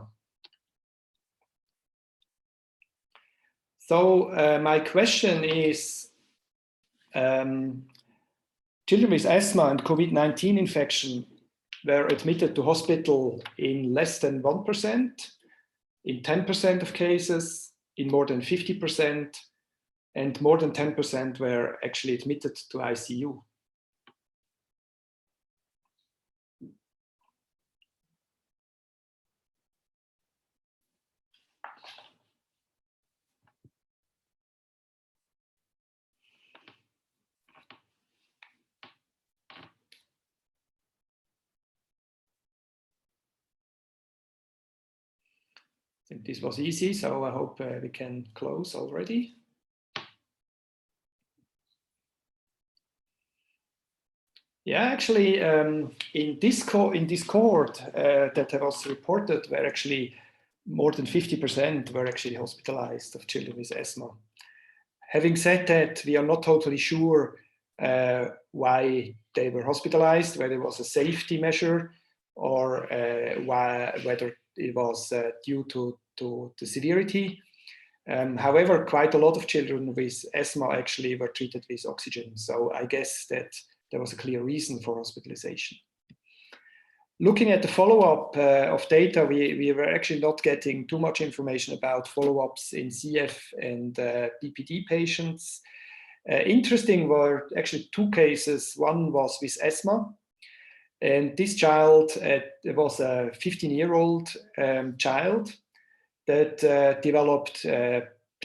So my question is, children with asthma and COVID-19 infection were admitted to hospital in less than 1%, in 10% of cases, in more than 50%, and more than 10% were actually admitted to ICU. I think this was easy, so I hope we can close already. Yeah, actually, in this cohort that was reported, were actually more than 50% were actually hospitalized of children with asthma. Having said that, we are not totally sure why they were hospitalized, whether it was a safety measure or whether it was due to the severity. However, quite a lot of children with asthma actually were treated with oxygen. So I guess that there was a clear reason for hospitalization. Looking at the follow-up of data, we were actually not getting too much information about follow-ups in CF and BPD patients. Interesting were actually 2 cases. One was with asthma. And this child was a 15-year-old child that developed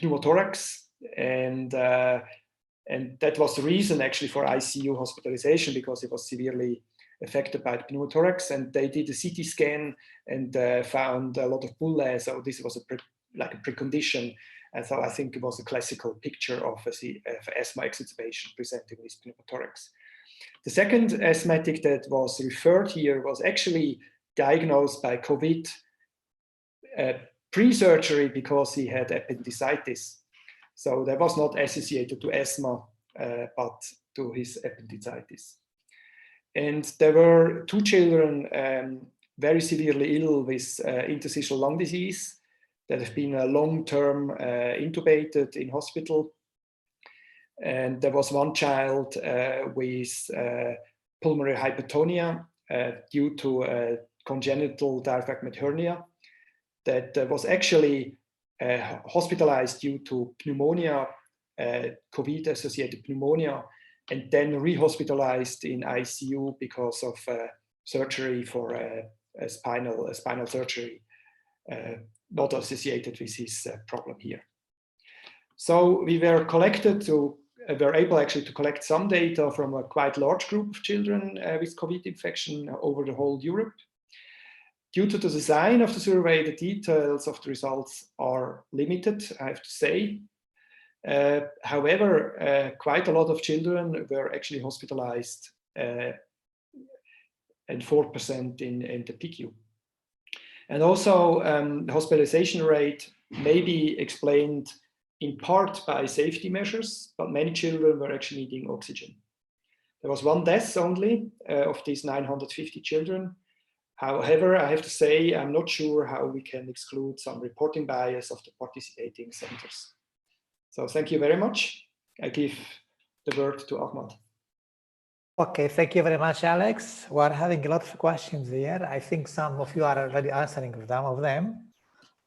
pneumothorax, and that was the reason actually for ICU hospitalization, because it was severely affected by the pneumothorax. And they did a CT scan and found a lot of bullae. So this was like a precondition. And so I think it was a classical picture of asthma exacerbation presenting with pneumothorax. The second asthmatic that was referred here was actually diagnosed by COVID pre-surgery because he had appendicitis. So that was not associated to asthma, but to his appendicitis. And there were 2 children very severely ill with interstitial lung disease that have been long-term intubated in hospital. And there was 1 child with pulmonary hypertonia due to congenital diaphragmatic hernia that was actually hospitalized due to pneumonia, COVID-associated pneumonia, and then rehospitalized in ICU because of surgery for a spinal surgery, not associated with this problem here. So we were able actually to collect some data from a quite large group of children with COVID infection over the whole Europe. Due to the design of the survey, the details of the results are limited, I have to say. However, quite a lot of children were actually hospitalized, and 4% in the PQ. And also, the hospitalization rate may be explained in part by safety measures, but many children were actually needing oxygen. There was one death only of these 950 children. However, I have to say, I'm not sure how we can exclude some reporting bias of the participating centers. So thank you very much. I give the word to Ahmad. Okay, thank you very much, Alex. We're having a lot of questions here. I think some of you are already answering some of them,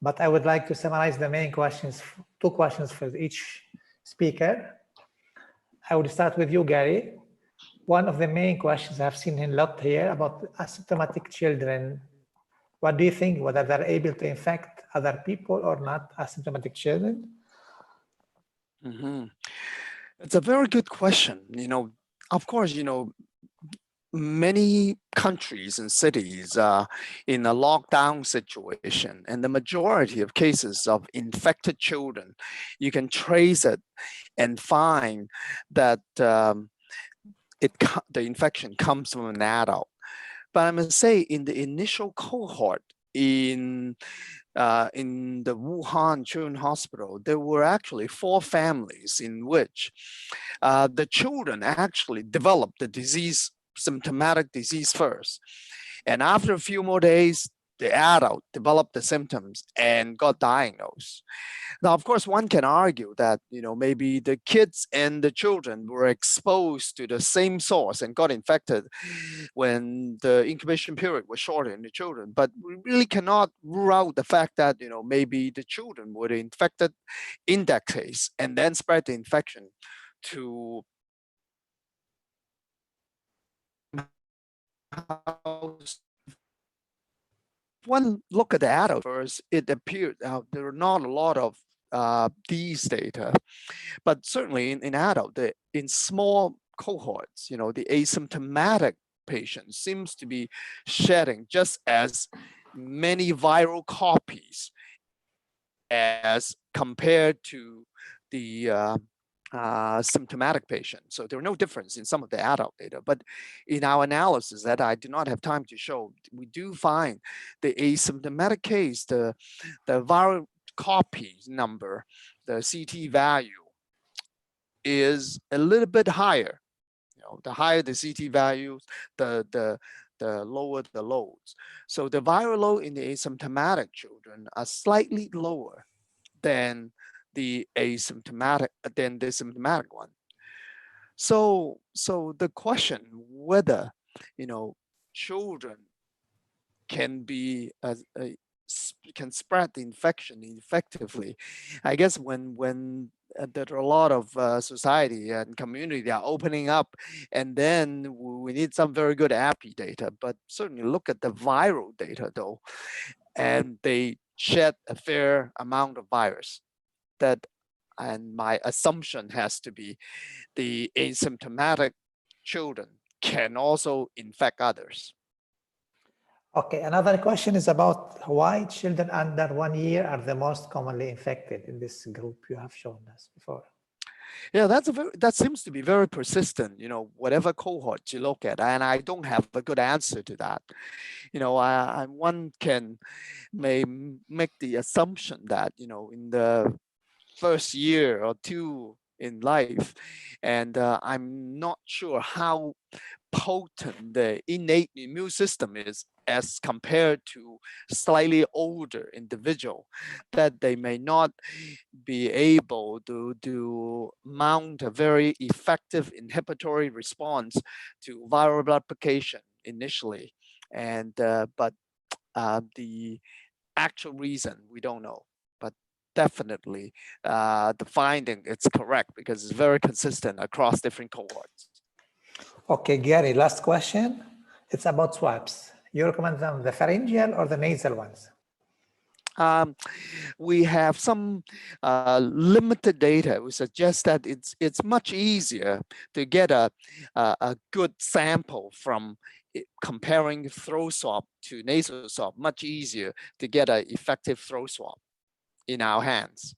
but I would like to summarize the main questions, 2 questions for each speaker. I would start with you, Gary. One of the main questions I've seen a lot here about asymptomatic children. What do you think, whether they're able to infect other people or not, asymptomatic children? Mm-hmm. It's a very good question. Of course, many countries and cities are in a lockdown situation, and the majority of cases of infected children, you can trace it and find that the infection comes from an adult. But I must say, in the initial cohort in the Wuhan Children's Hospital, there were actually 4 families in which the children actually developed the disease, symptomatic disease first. And after a few more days, the adult developed the symptoms and got diagnosed. Now, of course, one can argue that, maybe the kids and the children were exposed to the same source and got infected when the incubation period was shorter in the children. But we really cannot rule out the fact that, maybe the children were infected in that case and then spread the infection to one look at the adult first, it appeared there are not a lot of these data, but certainly in adult, in small cohorts, the asymptomatic patient seems to be shedding just as many viral copies as compared to the symptomatic patient. So there are no difference in some of the adult data, but in our analysis that I do not have time to show, we do find the asymptomatic case, the viral copies number, the CT value is a little bit higher. The higher the CT values, the lower the loads. So the viral load in the asymptomatic children are slightly lower than the symptomatic one. So the question whether children can be can spread the infection effectively, I guess when there are a lot of society and community are opening up, and then we need some very good API data. But certainly look at the viral data though, and they shed a fair amount of virus. And my assumption has to be the asymptomatic children can also infect others. Okay, another question is about why children under 1 year are the most commonly infected in this group you have shown us before. Yeah, that seems to be very persistent, whatever cohort you look at, and I don't have a good answer to that. One may make the assumption that, in the first year or 2 in life, and I'm not sure how potent the innate immune system is as compared to slightly older individual, that they may not be able to mount a very effective inhibitory response to viral replication initially. And but the actual reason we don't know, but definitely the finding it's correct because it's very consistent across different cohorts. Okay, Gary, last question. It's about swabs. You recommend them the pharyngeal or the nasal ones? We have some limited data. We suggest that it's much easier to get a good sample from comparing throat swab to nasal swab. Much easier to get an effective throat swab in our hands.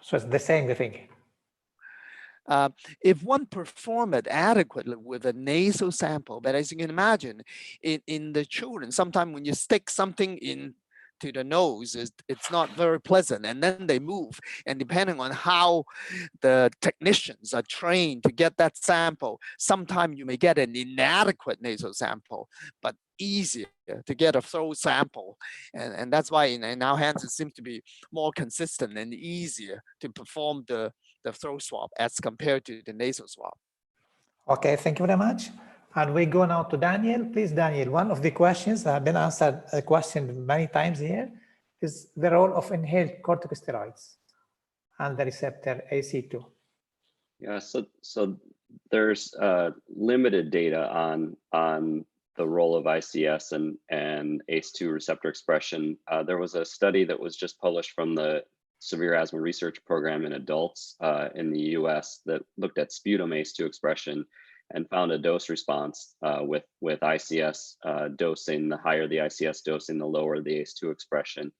So it's the same, you think? If one perform it adequately with a nasal sample, but as you can imagine, in the children, sometimes when you stick something in to the nose, it's not very pleasant, and then they move, and depending on how the technicians are trained to get that sample, sometimes you may get an inadequate nasal sample, but easier to get a throat sample, and that's why in our hands it seems to be more consistent and easier to perform the throat swab as compared to the nasal swab. Okay, thank you very much. And we go now to Daniel. Please, Daniel, one of the questions that have been answered, a question many times here, is the role of inhaled corticosteroids and the receptor AC2. Yeah, so there's limited data on the role of ICS and ACE2 receptor expression. There was a study that was just published from the Severe Asthma Research Program in adults in the US that looked at sputum ACE2 expression and found a dose response with ICS dosing. The higher the ICS dosing, the lower the ACE2 expression.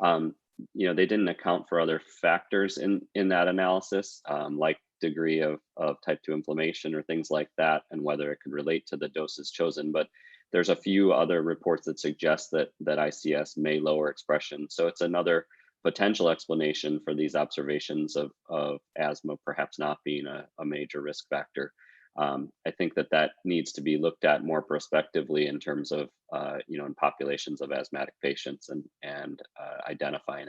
They didn't account for other factors in that analysis, like degree of type 2 inflammation or things like that, and whether it could relate to the doses chosen. But there's a few other reports that suggest that ICS may lower expression. So it's another potential explanation for these observations of asthma perhaps not being a major risk factor. I think that needs to be looked at more prospectively in terms of, in populations of asthmatic patients and identifying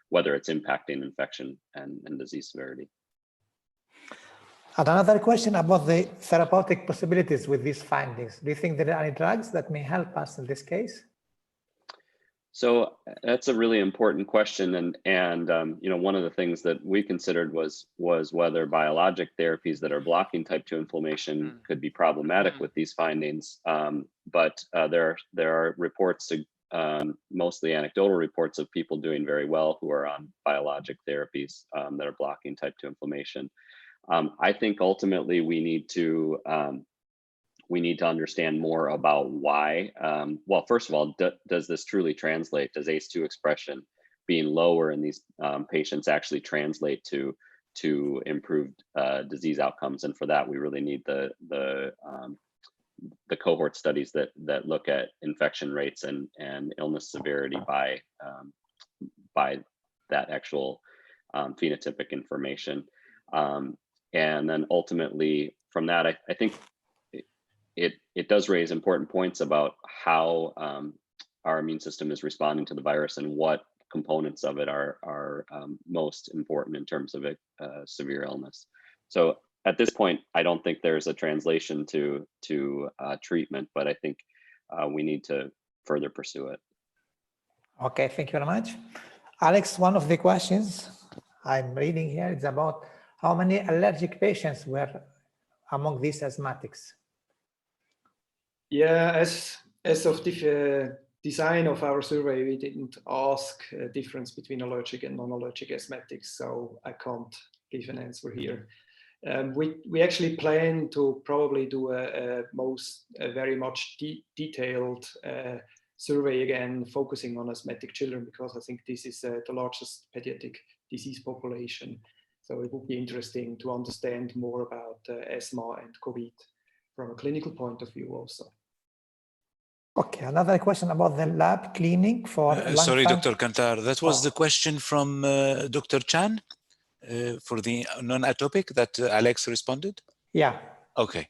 whether it's impacting infection and disease severity. And another question about the therapeutic possibilities with these findings. Do you think there are any drugs that may help us in this case? So that's a really important question, and one of the things that we considered was whether biologic therapies that are blocking type 2 inflammation could be problematic with these findings. But there are reports, mostly anecdotal reports, of people doing very well who are on biologic therapies that are blocking type 2 inflammation. I think ultimately we need to understand more about why. Well, first of all, does this truly translate? Does ACE2 expression being lower in these patients actually translate to improved disease outcomes? And for that, we really need the cohort studies that look at infection rates and illness severity by that actual phenotypic information. And then ultimately from that, I think it does raise important points about how our immune system is responding to the virus and what components of it are most important in terms of severe illness. So at this point, I don't think there's a translation to treatment, but I think we need to further pursue it. Okay, thank you very much. Alex, one of the questions I'm reading here is about how many allergic patients were among these asthmatics. Yeah, as of the design of our survey, we didn't ask a difference between allergic and non-allergic asthmatics, so I can't give an answer here. We actually plan to probably do a very much detailed survey again, focusing on asthmatic children, because I think this is the largest pediatric disease population. So it would be interesting to understand more about asthma and COVID from a clinical point of view also. Okay, another question about the lab cleaning for sorry, Dr. Kantar, that was the question from Dr. Chan for the non-atopic that Alex responded? Yeah. Okay,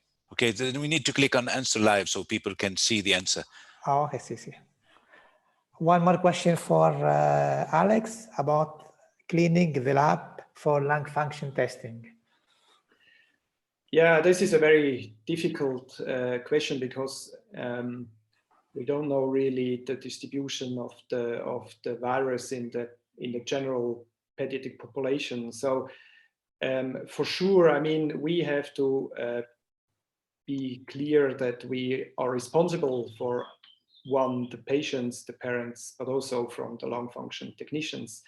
then we need to click on answer live so people can see the answer. Oh, okay, see. One more question for Alex about cleaning the lab for lung function testing. Yeah, this is a very difficult question because we don't know really the distribution of the virus in the general pediatric population. So for sure, I mean, we have to be clear that we are responsible for the patients, the parents, but also from the lung function technicians.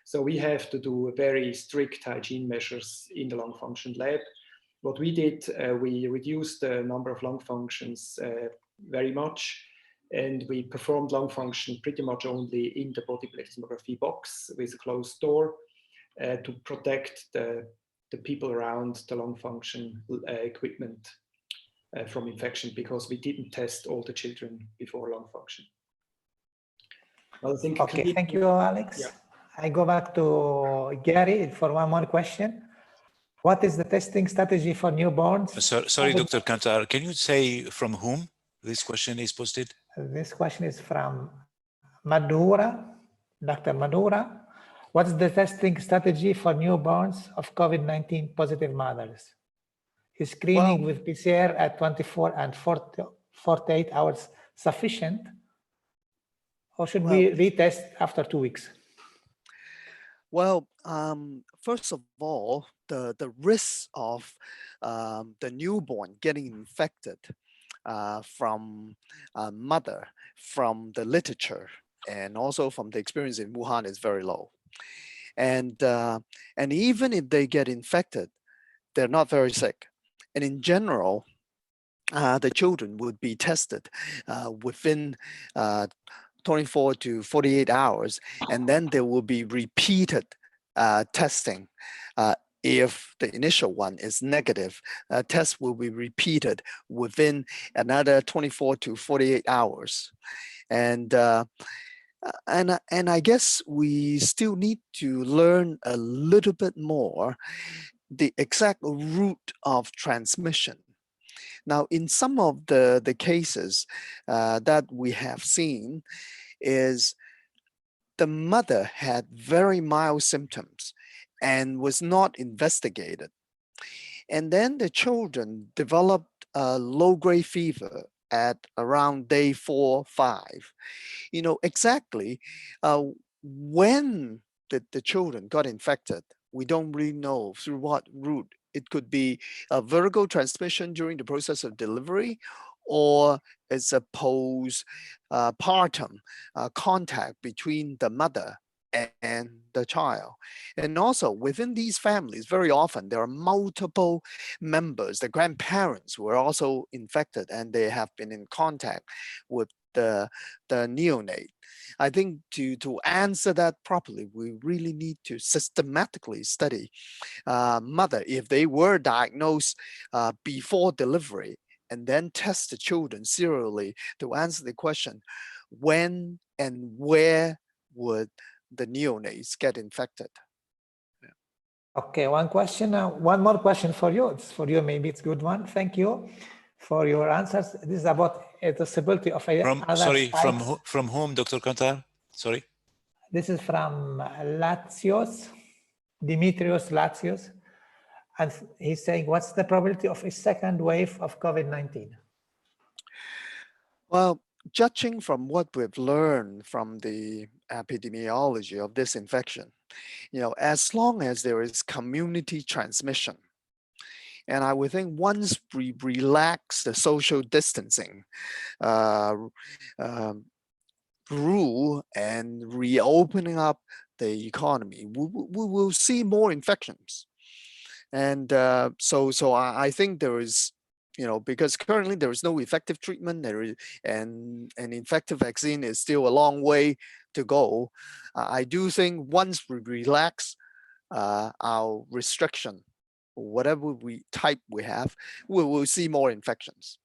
So we have to do very strict hygiene measures in the lung function lab. What we did, we reduced the number of lung functions very much, and we performed lung function pretty much only in the body plethysmography box with a closed door to protect the people around the lung function equipment from infection, because we didn't test all the children before lung function. Well, I think okay, thank you, Alex. Yeah. I go back to Gary for one more question. What is the testing strategy for newborns? Sorry, Dr. Kantar, can you say from whom this question is posted? This question is from Madhura, Dr. Madhura. What's the testing strategy for newborns of COVID-19 positive mothers? Is screening with PCR at 24 and 48 hours sufficient? Or should we retest after 2 weeks? Well, first of all, the risk of the newborn getting infected from mother, from the literature, and also from the experience in Wuhan is very low. And even if they get infected, they're not very sick. And in general, the children would be tested within 24 to 48 hours, and then there will be repeated testing. If the initial one is negative, tests will be repeated within another 24 to 48 hours. And I guess we still need to learn a little bit more the exact route of transmission. Now, in some of the cases that we have seen is the mother had very mild symptoms and was not investigated. And then the children developed a low-grade fever at around day 4, 5. You know, exactly when the children got infected, we don't really know through what route. It could be a vertical transmission during the process of delivery, or it's a postpartum contact between the mother and the child. And also within these families, very often there are multiple members, the grandparents who are also infected and they have been in contact with the neonate. I think to answer that properly, we really need to systematically study mother if they were diagnosed before delivery, and then test the children serially to answer the question, when and where would the neonates get infected? Yeah. Okay, one more question for you. It's for you, maybe it's a good one. Thank you for your answers. This is about the possibility of from whom, Dr. Kantar? Sorry. This is from Latios, Dimitrios Latios. And he's saying, what's the probability of a second wave of COVID-19? Well, judging from what we've learned from the epidemiology of this infection, you know, as long as there is community transmission, and I would think once we relax the social distancing rule and reopening up the economy, we will see more infections. And so I think there is, you know, because currently there is no effective treatment, and an effective vaccine is still a long way to go. I do think once we relax our restriction, whatever type we have, we will see more infections.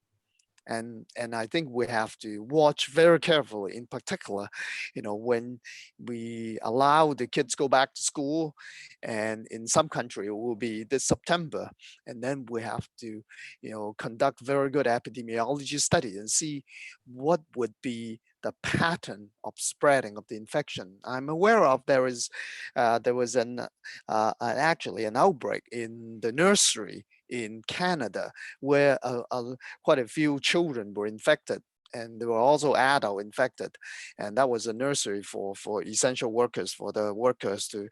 And I think we have to watch very carefully, in particular, you know, when we allow the kids go back to school, and in some country it will be this September, and then we have to, you know, conduct very good epidemiology study and see what would be the pattern of spreading of the infection. I'm aware of there was actually an outbreak in the nursery in Canada where quite a few children were infected and there were also adult infected, and that was a nursery for essential workers, for the workers to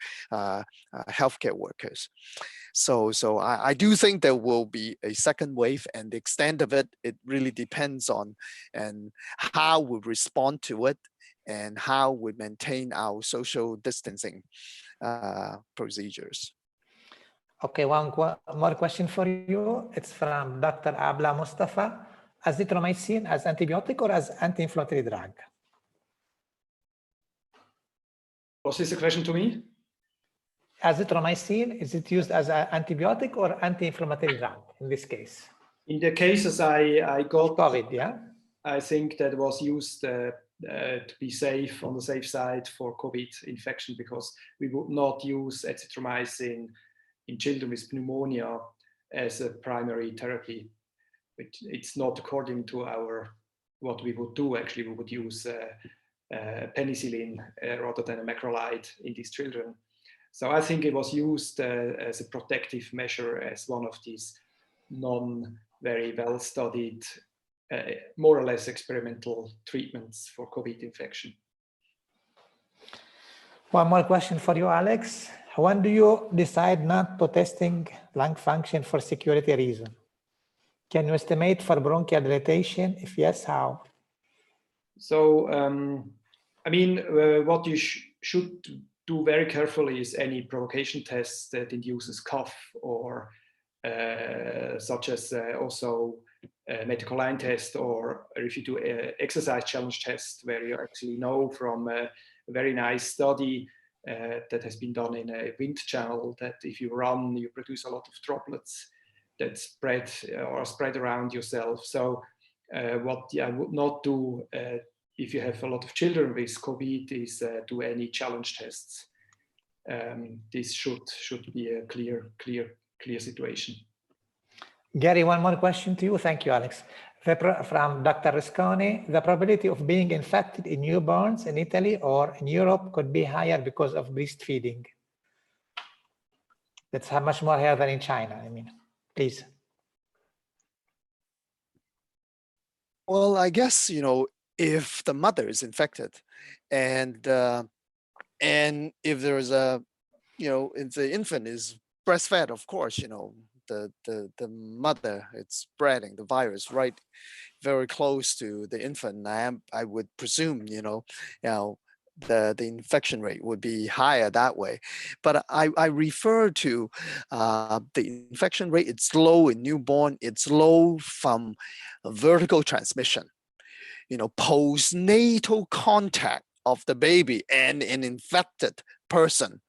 healthcare workers. So I do think there will be a second wave, and the extent of it, it really depends on and how we respond to it and how we maintain our social distancing procedures. Okay, one more question for you. It's from Dr. Abla Mustafa. Azithromycin as antibiotic or as anti-inflammatory drug? Was this a question to me? Azithromycin, is it used as an antibiotic or anti-inflammatory drug in this case? In the cases I got, COVID, yeah? I think that was used to be safe, on the safe side for COVID infection, because we would not use azithromycin in children with pneumonia as a primary therapy. It's not according to what we would do. Actually, we would use penicillin rather than a macrolide in these children. So I think it was used as a protective measure, as one of these very well studied, more or less experimental treatments for COVID infection. One more question for you, Alex. When do you decide not to testing lung function for security reason? Can you estimate for bronchial dilatation? If yes, how? So, I mean, what you should do very carefully is any provocation tests that induces cough, or such as also a medical line test, or if you do exercise challenge test, where you actually know from a very nice study that has been done in a wind channel that if you run, you produce a lot of droplets that spread around yourself. So what I would not do if you have a lot of children with COVID is do any challenge tests. This should be a clear situation. Gary, one more question to you. Thank you, Alex. From Dr. Risconi, the probability of being infected in newborns in Italy or in Europe could be higher because of breastfeeding. That's much more higher than in China, I mean, please. Well, I guess, if the mother is infected and if there's if the infant is breastfed, of course, the mother, it's spreading the virus right very close to the infant. I would presume, the infection rate would be higher that way. But I refer to the infection rate. It's low in newborn. It's low from vertical transmission. Postnatal contact of the baby and an infected person.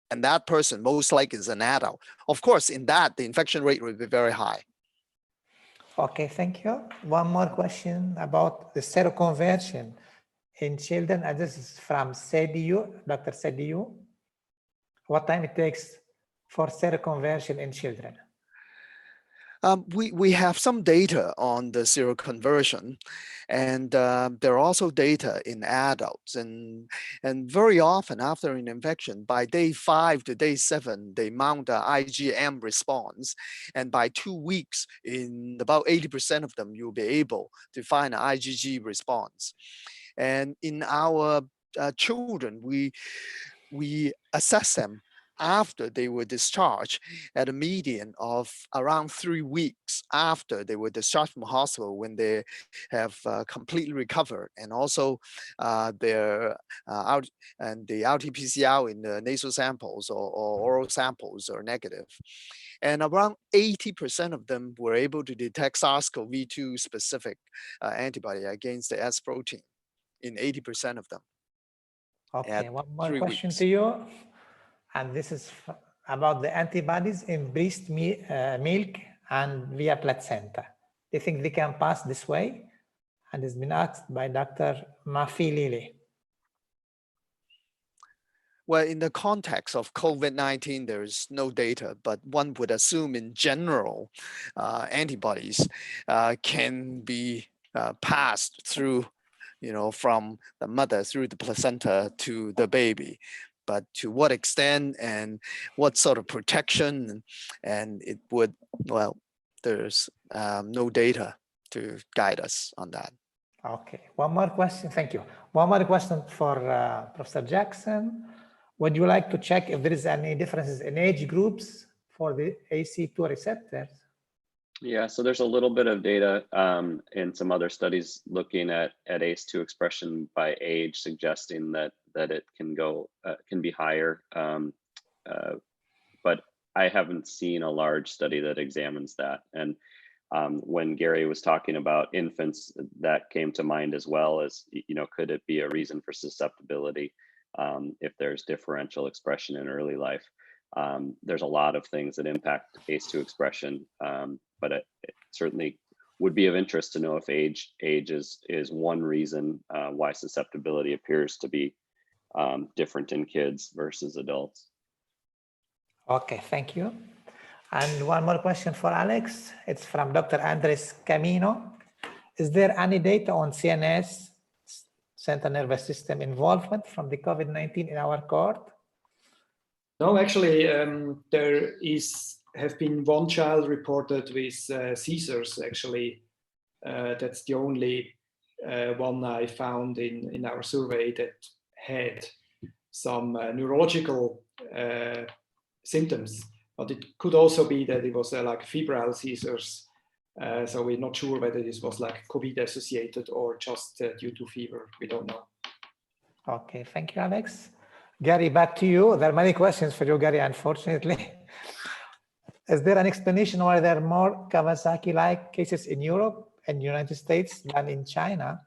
And that person most likely is an adult. Of course, in that, the infection rate will be very high. Okay, thank you. One more question about the seroconversion in children, and this is from Sediu, Dr. Sediu. What time it takes for seroconversion in children? We have some data on the seroconversion, and there are also data in adults, and very often after an infection, by day 5 to day 7, they mount an IgM response, and by 2 weeks, in about 80% of them, you'll be able to find an IgG response. And in our children, we assess them after they were discharged at a median of around 3 weeks after they were discharged from hospital, when they have completely recovered, and also their the RT-PCR in the nasal samples or oral samples are negative. And around 80% of them were able to detect SARS-CoV-2 specific antibody against the S protein in 80% of them. Okay, one more question to you. And this is about the antibodies in breast milk and via placenta. Do you think they can pass this way? And it's been asked by Dr. Mafilili. Well, in the context of COVID-19, there is no data, but one would assume in general, antibodies can be passed through, from the mother through the placenta to the baby. But to what extent and what sort of protection, and it would, well, there's no data to guide us on that. Okay, one more question. Thank you. One more question for Professor Jackson. Would you like to check if there is any differences in age groups for the ACE2 receptors? Yeah, so there's a little bit of data in some other studies looking at ACE2 expression by age, suggesting that it can be higher, but I haven't seen a large study that examines that. And when Gary was talking about infants, that came to mind as well as, could it be a reason for susceptibility if there's differential expression in early life? There's a lot of things that impact ACE2 expression, but it certainly would be of interest to know if age is one reason why susceptibility appears to be different in kids versus adults. Okay, thank you. And one more question for Alex. It's from Dr. Andres Camino. Is there any data on CNS, central nervous system involvement from the COVID-19 in our cohort? No, actually, there have been one child reported with seizures, actually. That's the only one I found in our survey that had some neurological symptoms, but it could also be that it was like febrile seizures. So we're not sure whether this was like COVID associated or just due to fever. We don't know. Okay, thank you, Alex. Gary, back to you. There are many questions for you, Gary, unfortunately. Is there an explanation why there are more Kawasaki-like cases in Europe and United States than in China?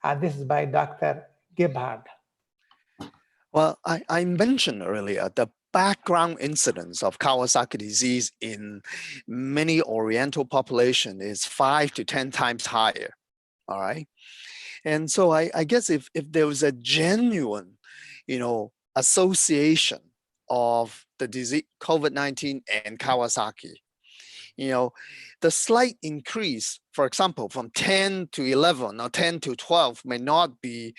And this is by Dr. Gebhard. Well, I mentioned earlier the background incidence of Kawasaki disease in many Oriental population is 5 to 10 times higher. All right. And so I guess if there was a genuine, association of the disease COVID-19 and Kawasaki, the slight increase, for example, from 10 to 11 or 10 to 12 may not be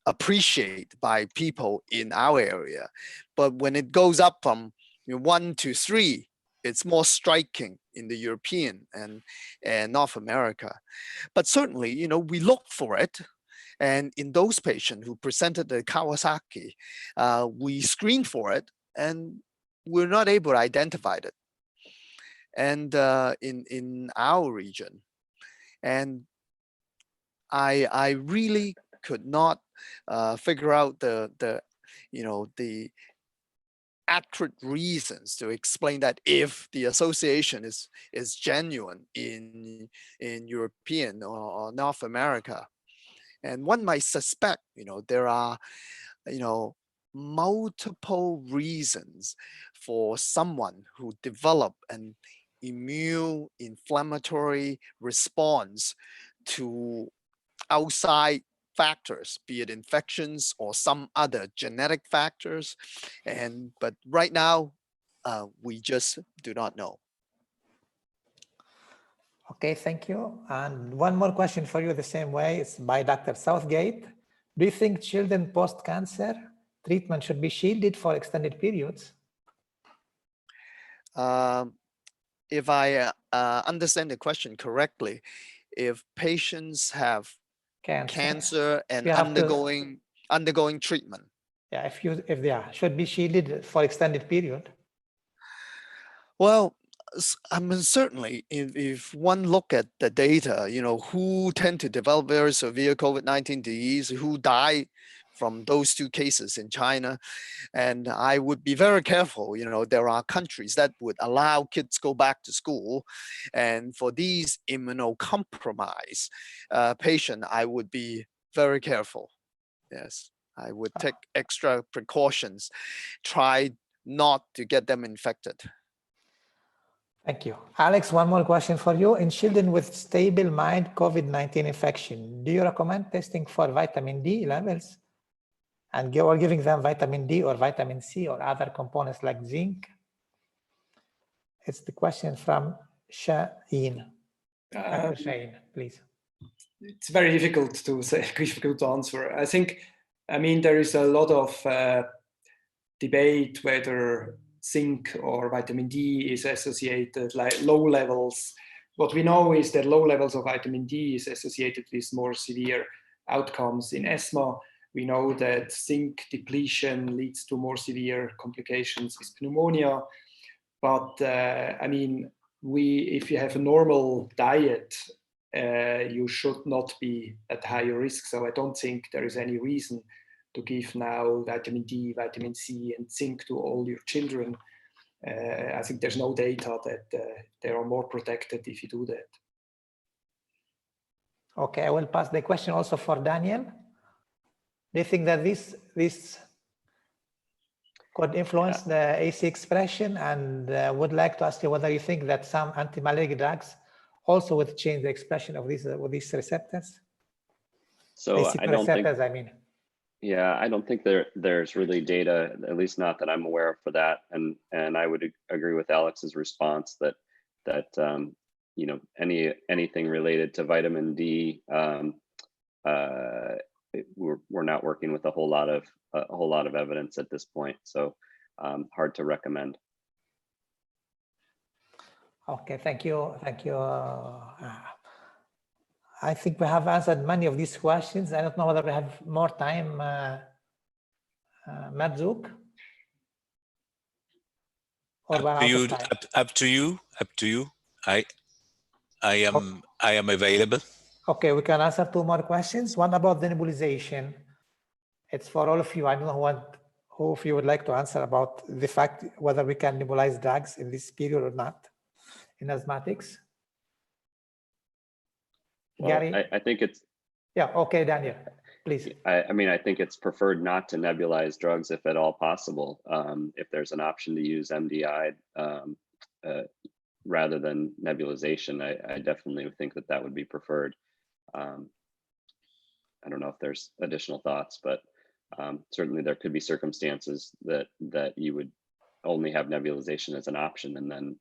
appreciated by people in our area. But when it goes up from 1 to 3, it's more striking in the European and North America. But certainly, we look for it. And in those patients who presented the Kawasaki, we screened for it and we're not able to identify it. And in our region, and I really could not figure out the accurate reasons to explain that if the association is genuine in European or North America. And one might suspect, there are, multiple reasons for someone who develop an immune inflammatory response to outside factors, be it infections or some other genetic factors. But right now, we just do not know. Okay, thank you. And one more question for you the same way. It's by Dr. Southgate. Do you think children post-cancer treatment should be shielded for extended periods? If I understand the question correctly, if patients have cancer and undergoing treatment. Yeah, if they should be shielded for extended period. Well, I mean, certainly, if one look at the data, who tend to develop very severe COVID-19 disease, who die from those 2 cases in China, and I would be very careful. There are countries that would allow kids go back to school, and for these immunocompromised patient, I would be very careful. Yes, I would take extra precautions, try not to get them infected. Thank you. Alex, one more question for you. In children with stable mild COVID-19 infection, do you recommend testing for vitamin D levels and giving them vitamin D or vitamin C or other components like zinc? It's the question from Shaheen. Shaheen, please. It's very difficult to answer. I mean, there is a lot of debate whether zinc or vitamin D is associated, like low levels What we know is that low levels of vitamin D is associated with more severe outcomes in asthma. We know that zinc depletion leads to more severe complications with pneumonia. But I mean, if you have a normal diet, you should not be at higher risk. So I don't think there is any reason to give now vitamin D, vitamin C, and zinc to all your children. I think there's no data that they are more protected if you do that. Okay, I will pass the question also for Daniel. Do you think that this could influence the AC expression? And would like to ask you whether you think that some anti-malaria drugs also would change the expression of these receptors? So AC I don't receptors, think, I mean. yeah, I don't think there's really data, at least not that I'm aware of, for that. And I would agree with Alex's response that you know, anything related to vitamin D, we're not working with a whole lot of evidence at this point, so hard to recommend. Okay, thank you. I think we have answered many of these questions. I don't know whether we have more time, Marzuk? Or we're out of time? Up to you. I am available. Okay, we can answer two more questions. One about the nebulization. It's for all of you. I don't know who of you would like to answer about the fact whether we can nebulize drugs in this period or not in asthmatics. Well, Gary? I think it's, yeah, okay, Daniel, please. I mean, I think it's preferred not to nebulize drugs if at all possible. If there's an option to use MDI rather than nebulization, I definitely think that would be preferred. I don't know if there's additional thoughts, but certainly there could be circumstances that you would only have nebulization as an option, and then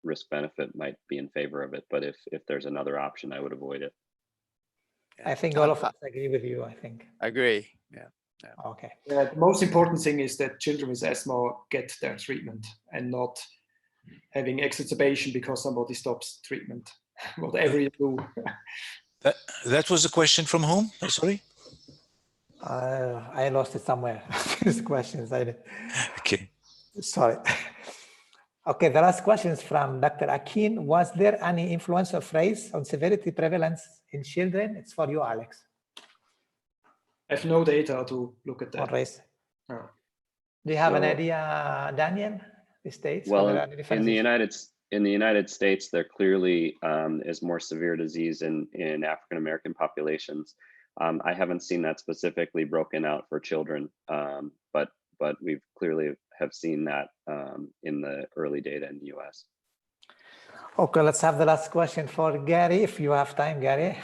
risk benefit might be in favor of it. But if there's another option, I would avoid it. I think all of us agree with you, I think. Agree, yeah. Okay. The most important thing is that children with asthma get their treatment and not having exacerbation because somebody stops treatment, whatever you do. That was a question from whom? Sorry. I lost it somewhere. These questions. Okay. Sorry. Okay, the last question is from Dr. Akin. Was there any influence of race on severity prevalence in children? It's for you, Alex. I have no data to look at that. On race. Oh. Do you have an idea, Daniel? The states? Well, in the United States, there clearly is more severe disease in African American populations. I haven't seen that specifically broken out for children, but we've clearly have seen that in the early data in the US. Okay, let's have the last question for Gary, if you have time, Gary.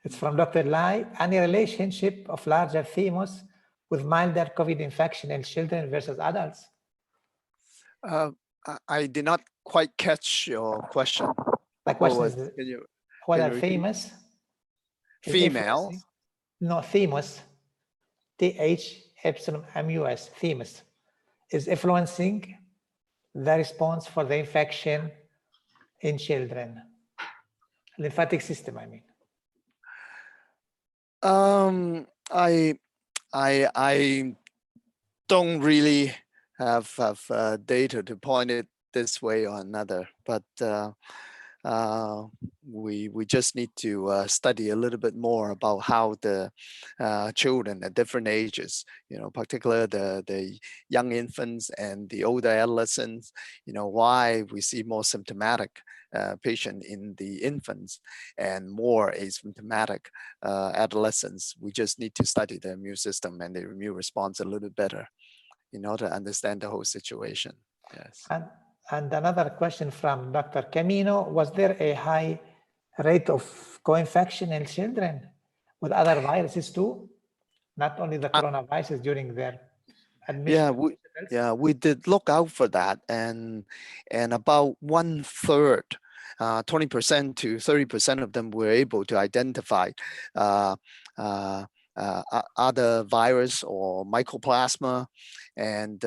It's from Dr. Lai. Any relationship of larger thymus with milder COVID infection in children versus adults? I did not quite catch your question. My question is, what are thymus? Female? No, thymus, THYMUS, thymus, is influencing the response for the infection in children. Lymphatic system, I mean. I don't really have data to point it this way or another, but we just need to study a little bit more about how the children at different ages, particularly the young infants and the older adolescents, why we see more symptomatic patient in the infants and more asymptomatic adolescents. We just need to study the immune system and the immune response a little better in order to understand the whole situation. Yes. And another question from Dr. Camino, was there a high rate of co-infection in children with other viruses too? Not only the coronavirus during their admission? We did look out for that, and about 1/3, 20% to 30% of them were able to identify other virus or mycoplasma and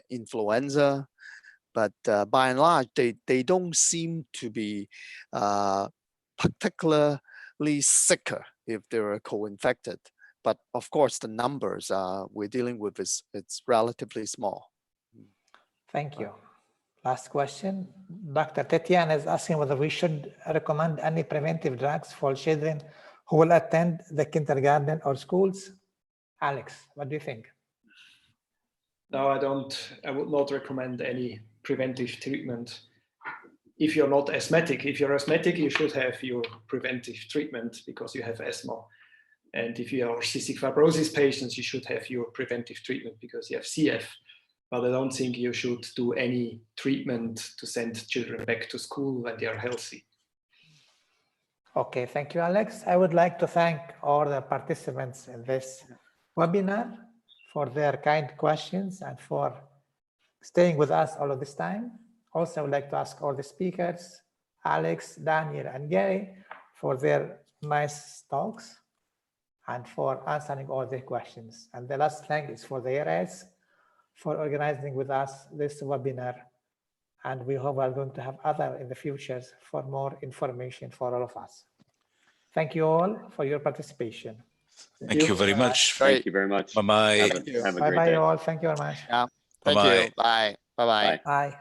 influenza. but by and large, they don't seem to be particularly sicker if they're co-infected. But of course, the numbers we're dealing with it's relatively small. Thank you. Last question. Dr. Tetiana is asking whether we should recommend any preventive drugs for children who will attend the kindergarten or schools. Alex, what do you think? No, I don't. I would not recommend any preventive treatment. If you're not asthmatic, if you're asthmatic, you should have your preventive treatment because you have asthma. And if you are cystic fibrosis patients, you should have your preventive treatment because you have CF. But I don't think you should do any treatment to send children back to school when they are healthy. Okay, thank you, Alex. I would like to thank all the participants in this webinar for their kind questions and for staying with us all of this time. Also, I would like to ask all the speakers, Alex, Daniel, and Gary, for their nice talks and for answering all the questions. And the last thank is for the ARS for organizing with us this webinar. And we hope we're going to have other in the future for more information for all of us. Thank you all for your participation. Thank you very much. Thank you very much. Bye-bye. Have a great Bye-bye day. all. Thank you very much. Yeah. Thank Bye-bye. you. Bye. Bye-bye. Bye. Bye.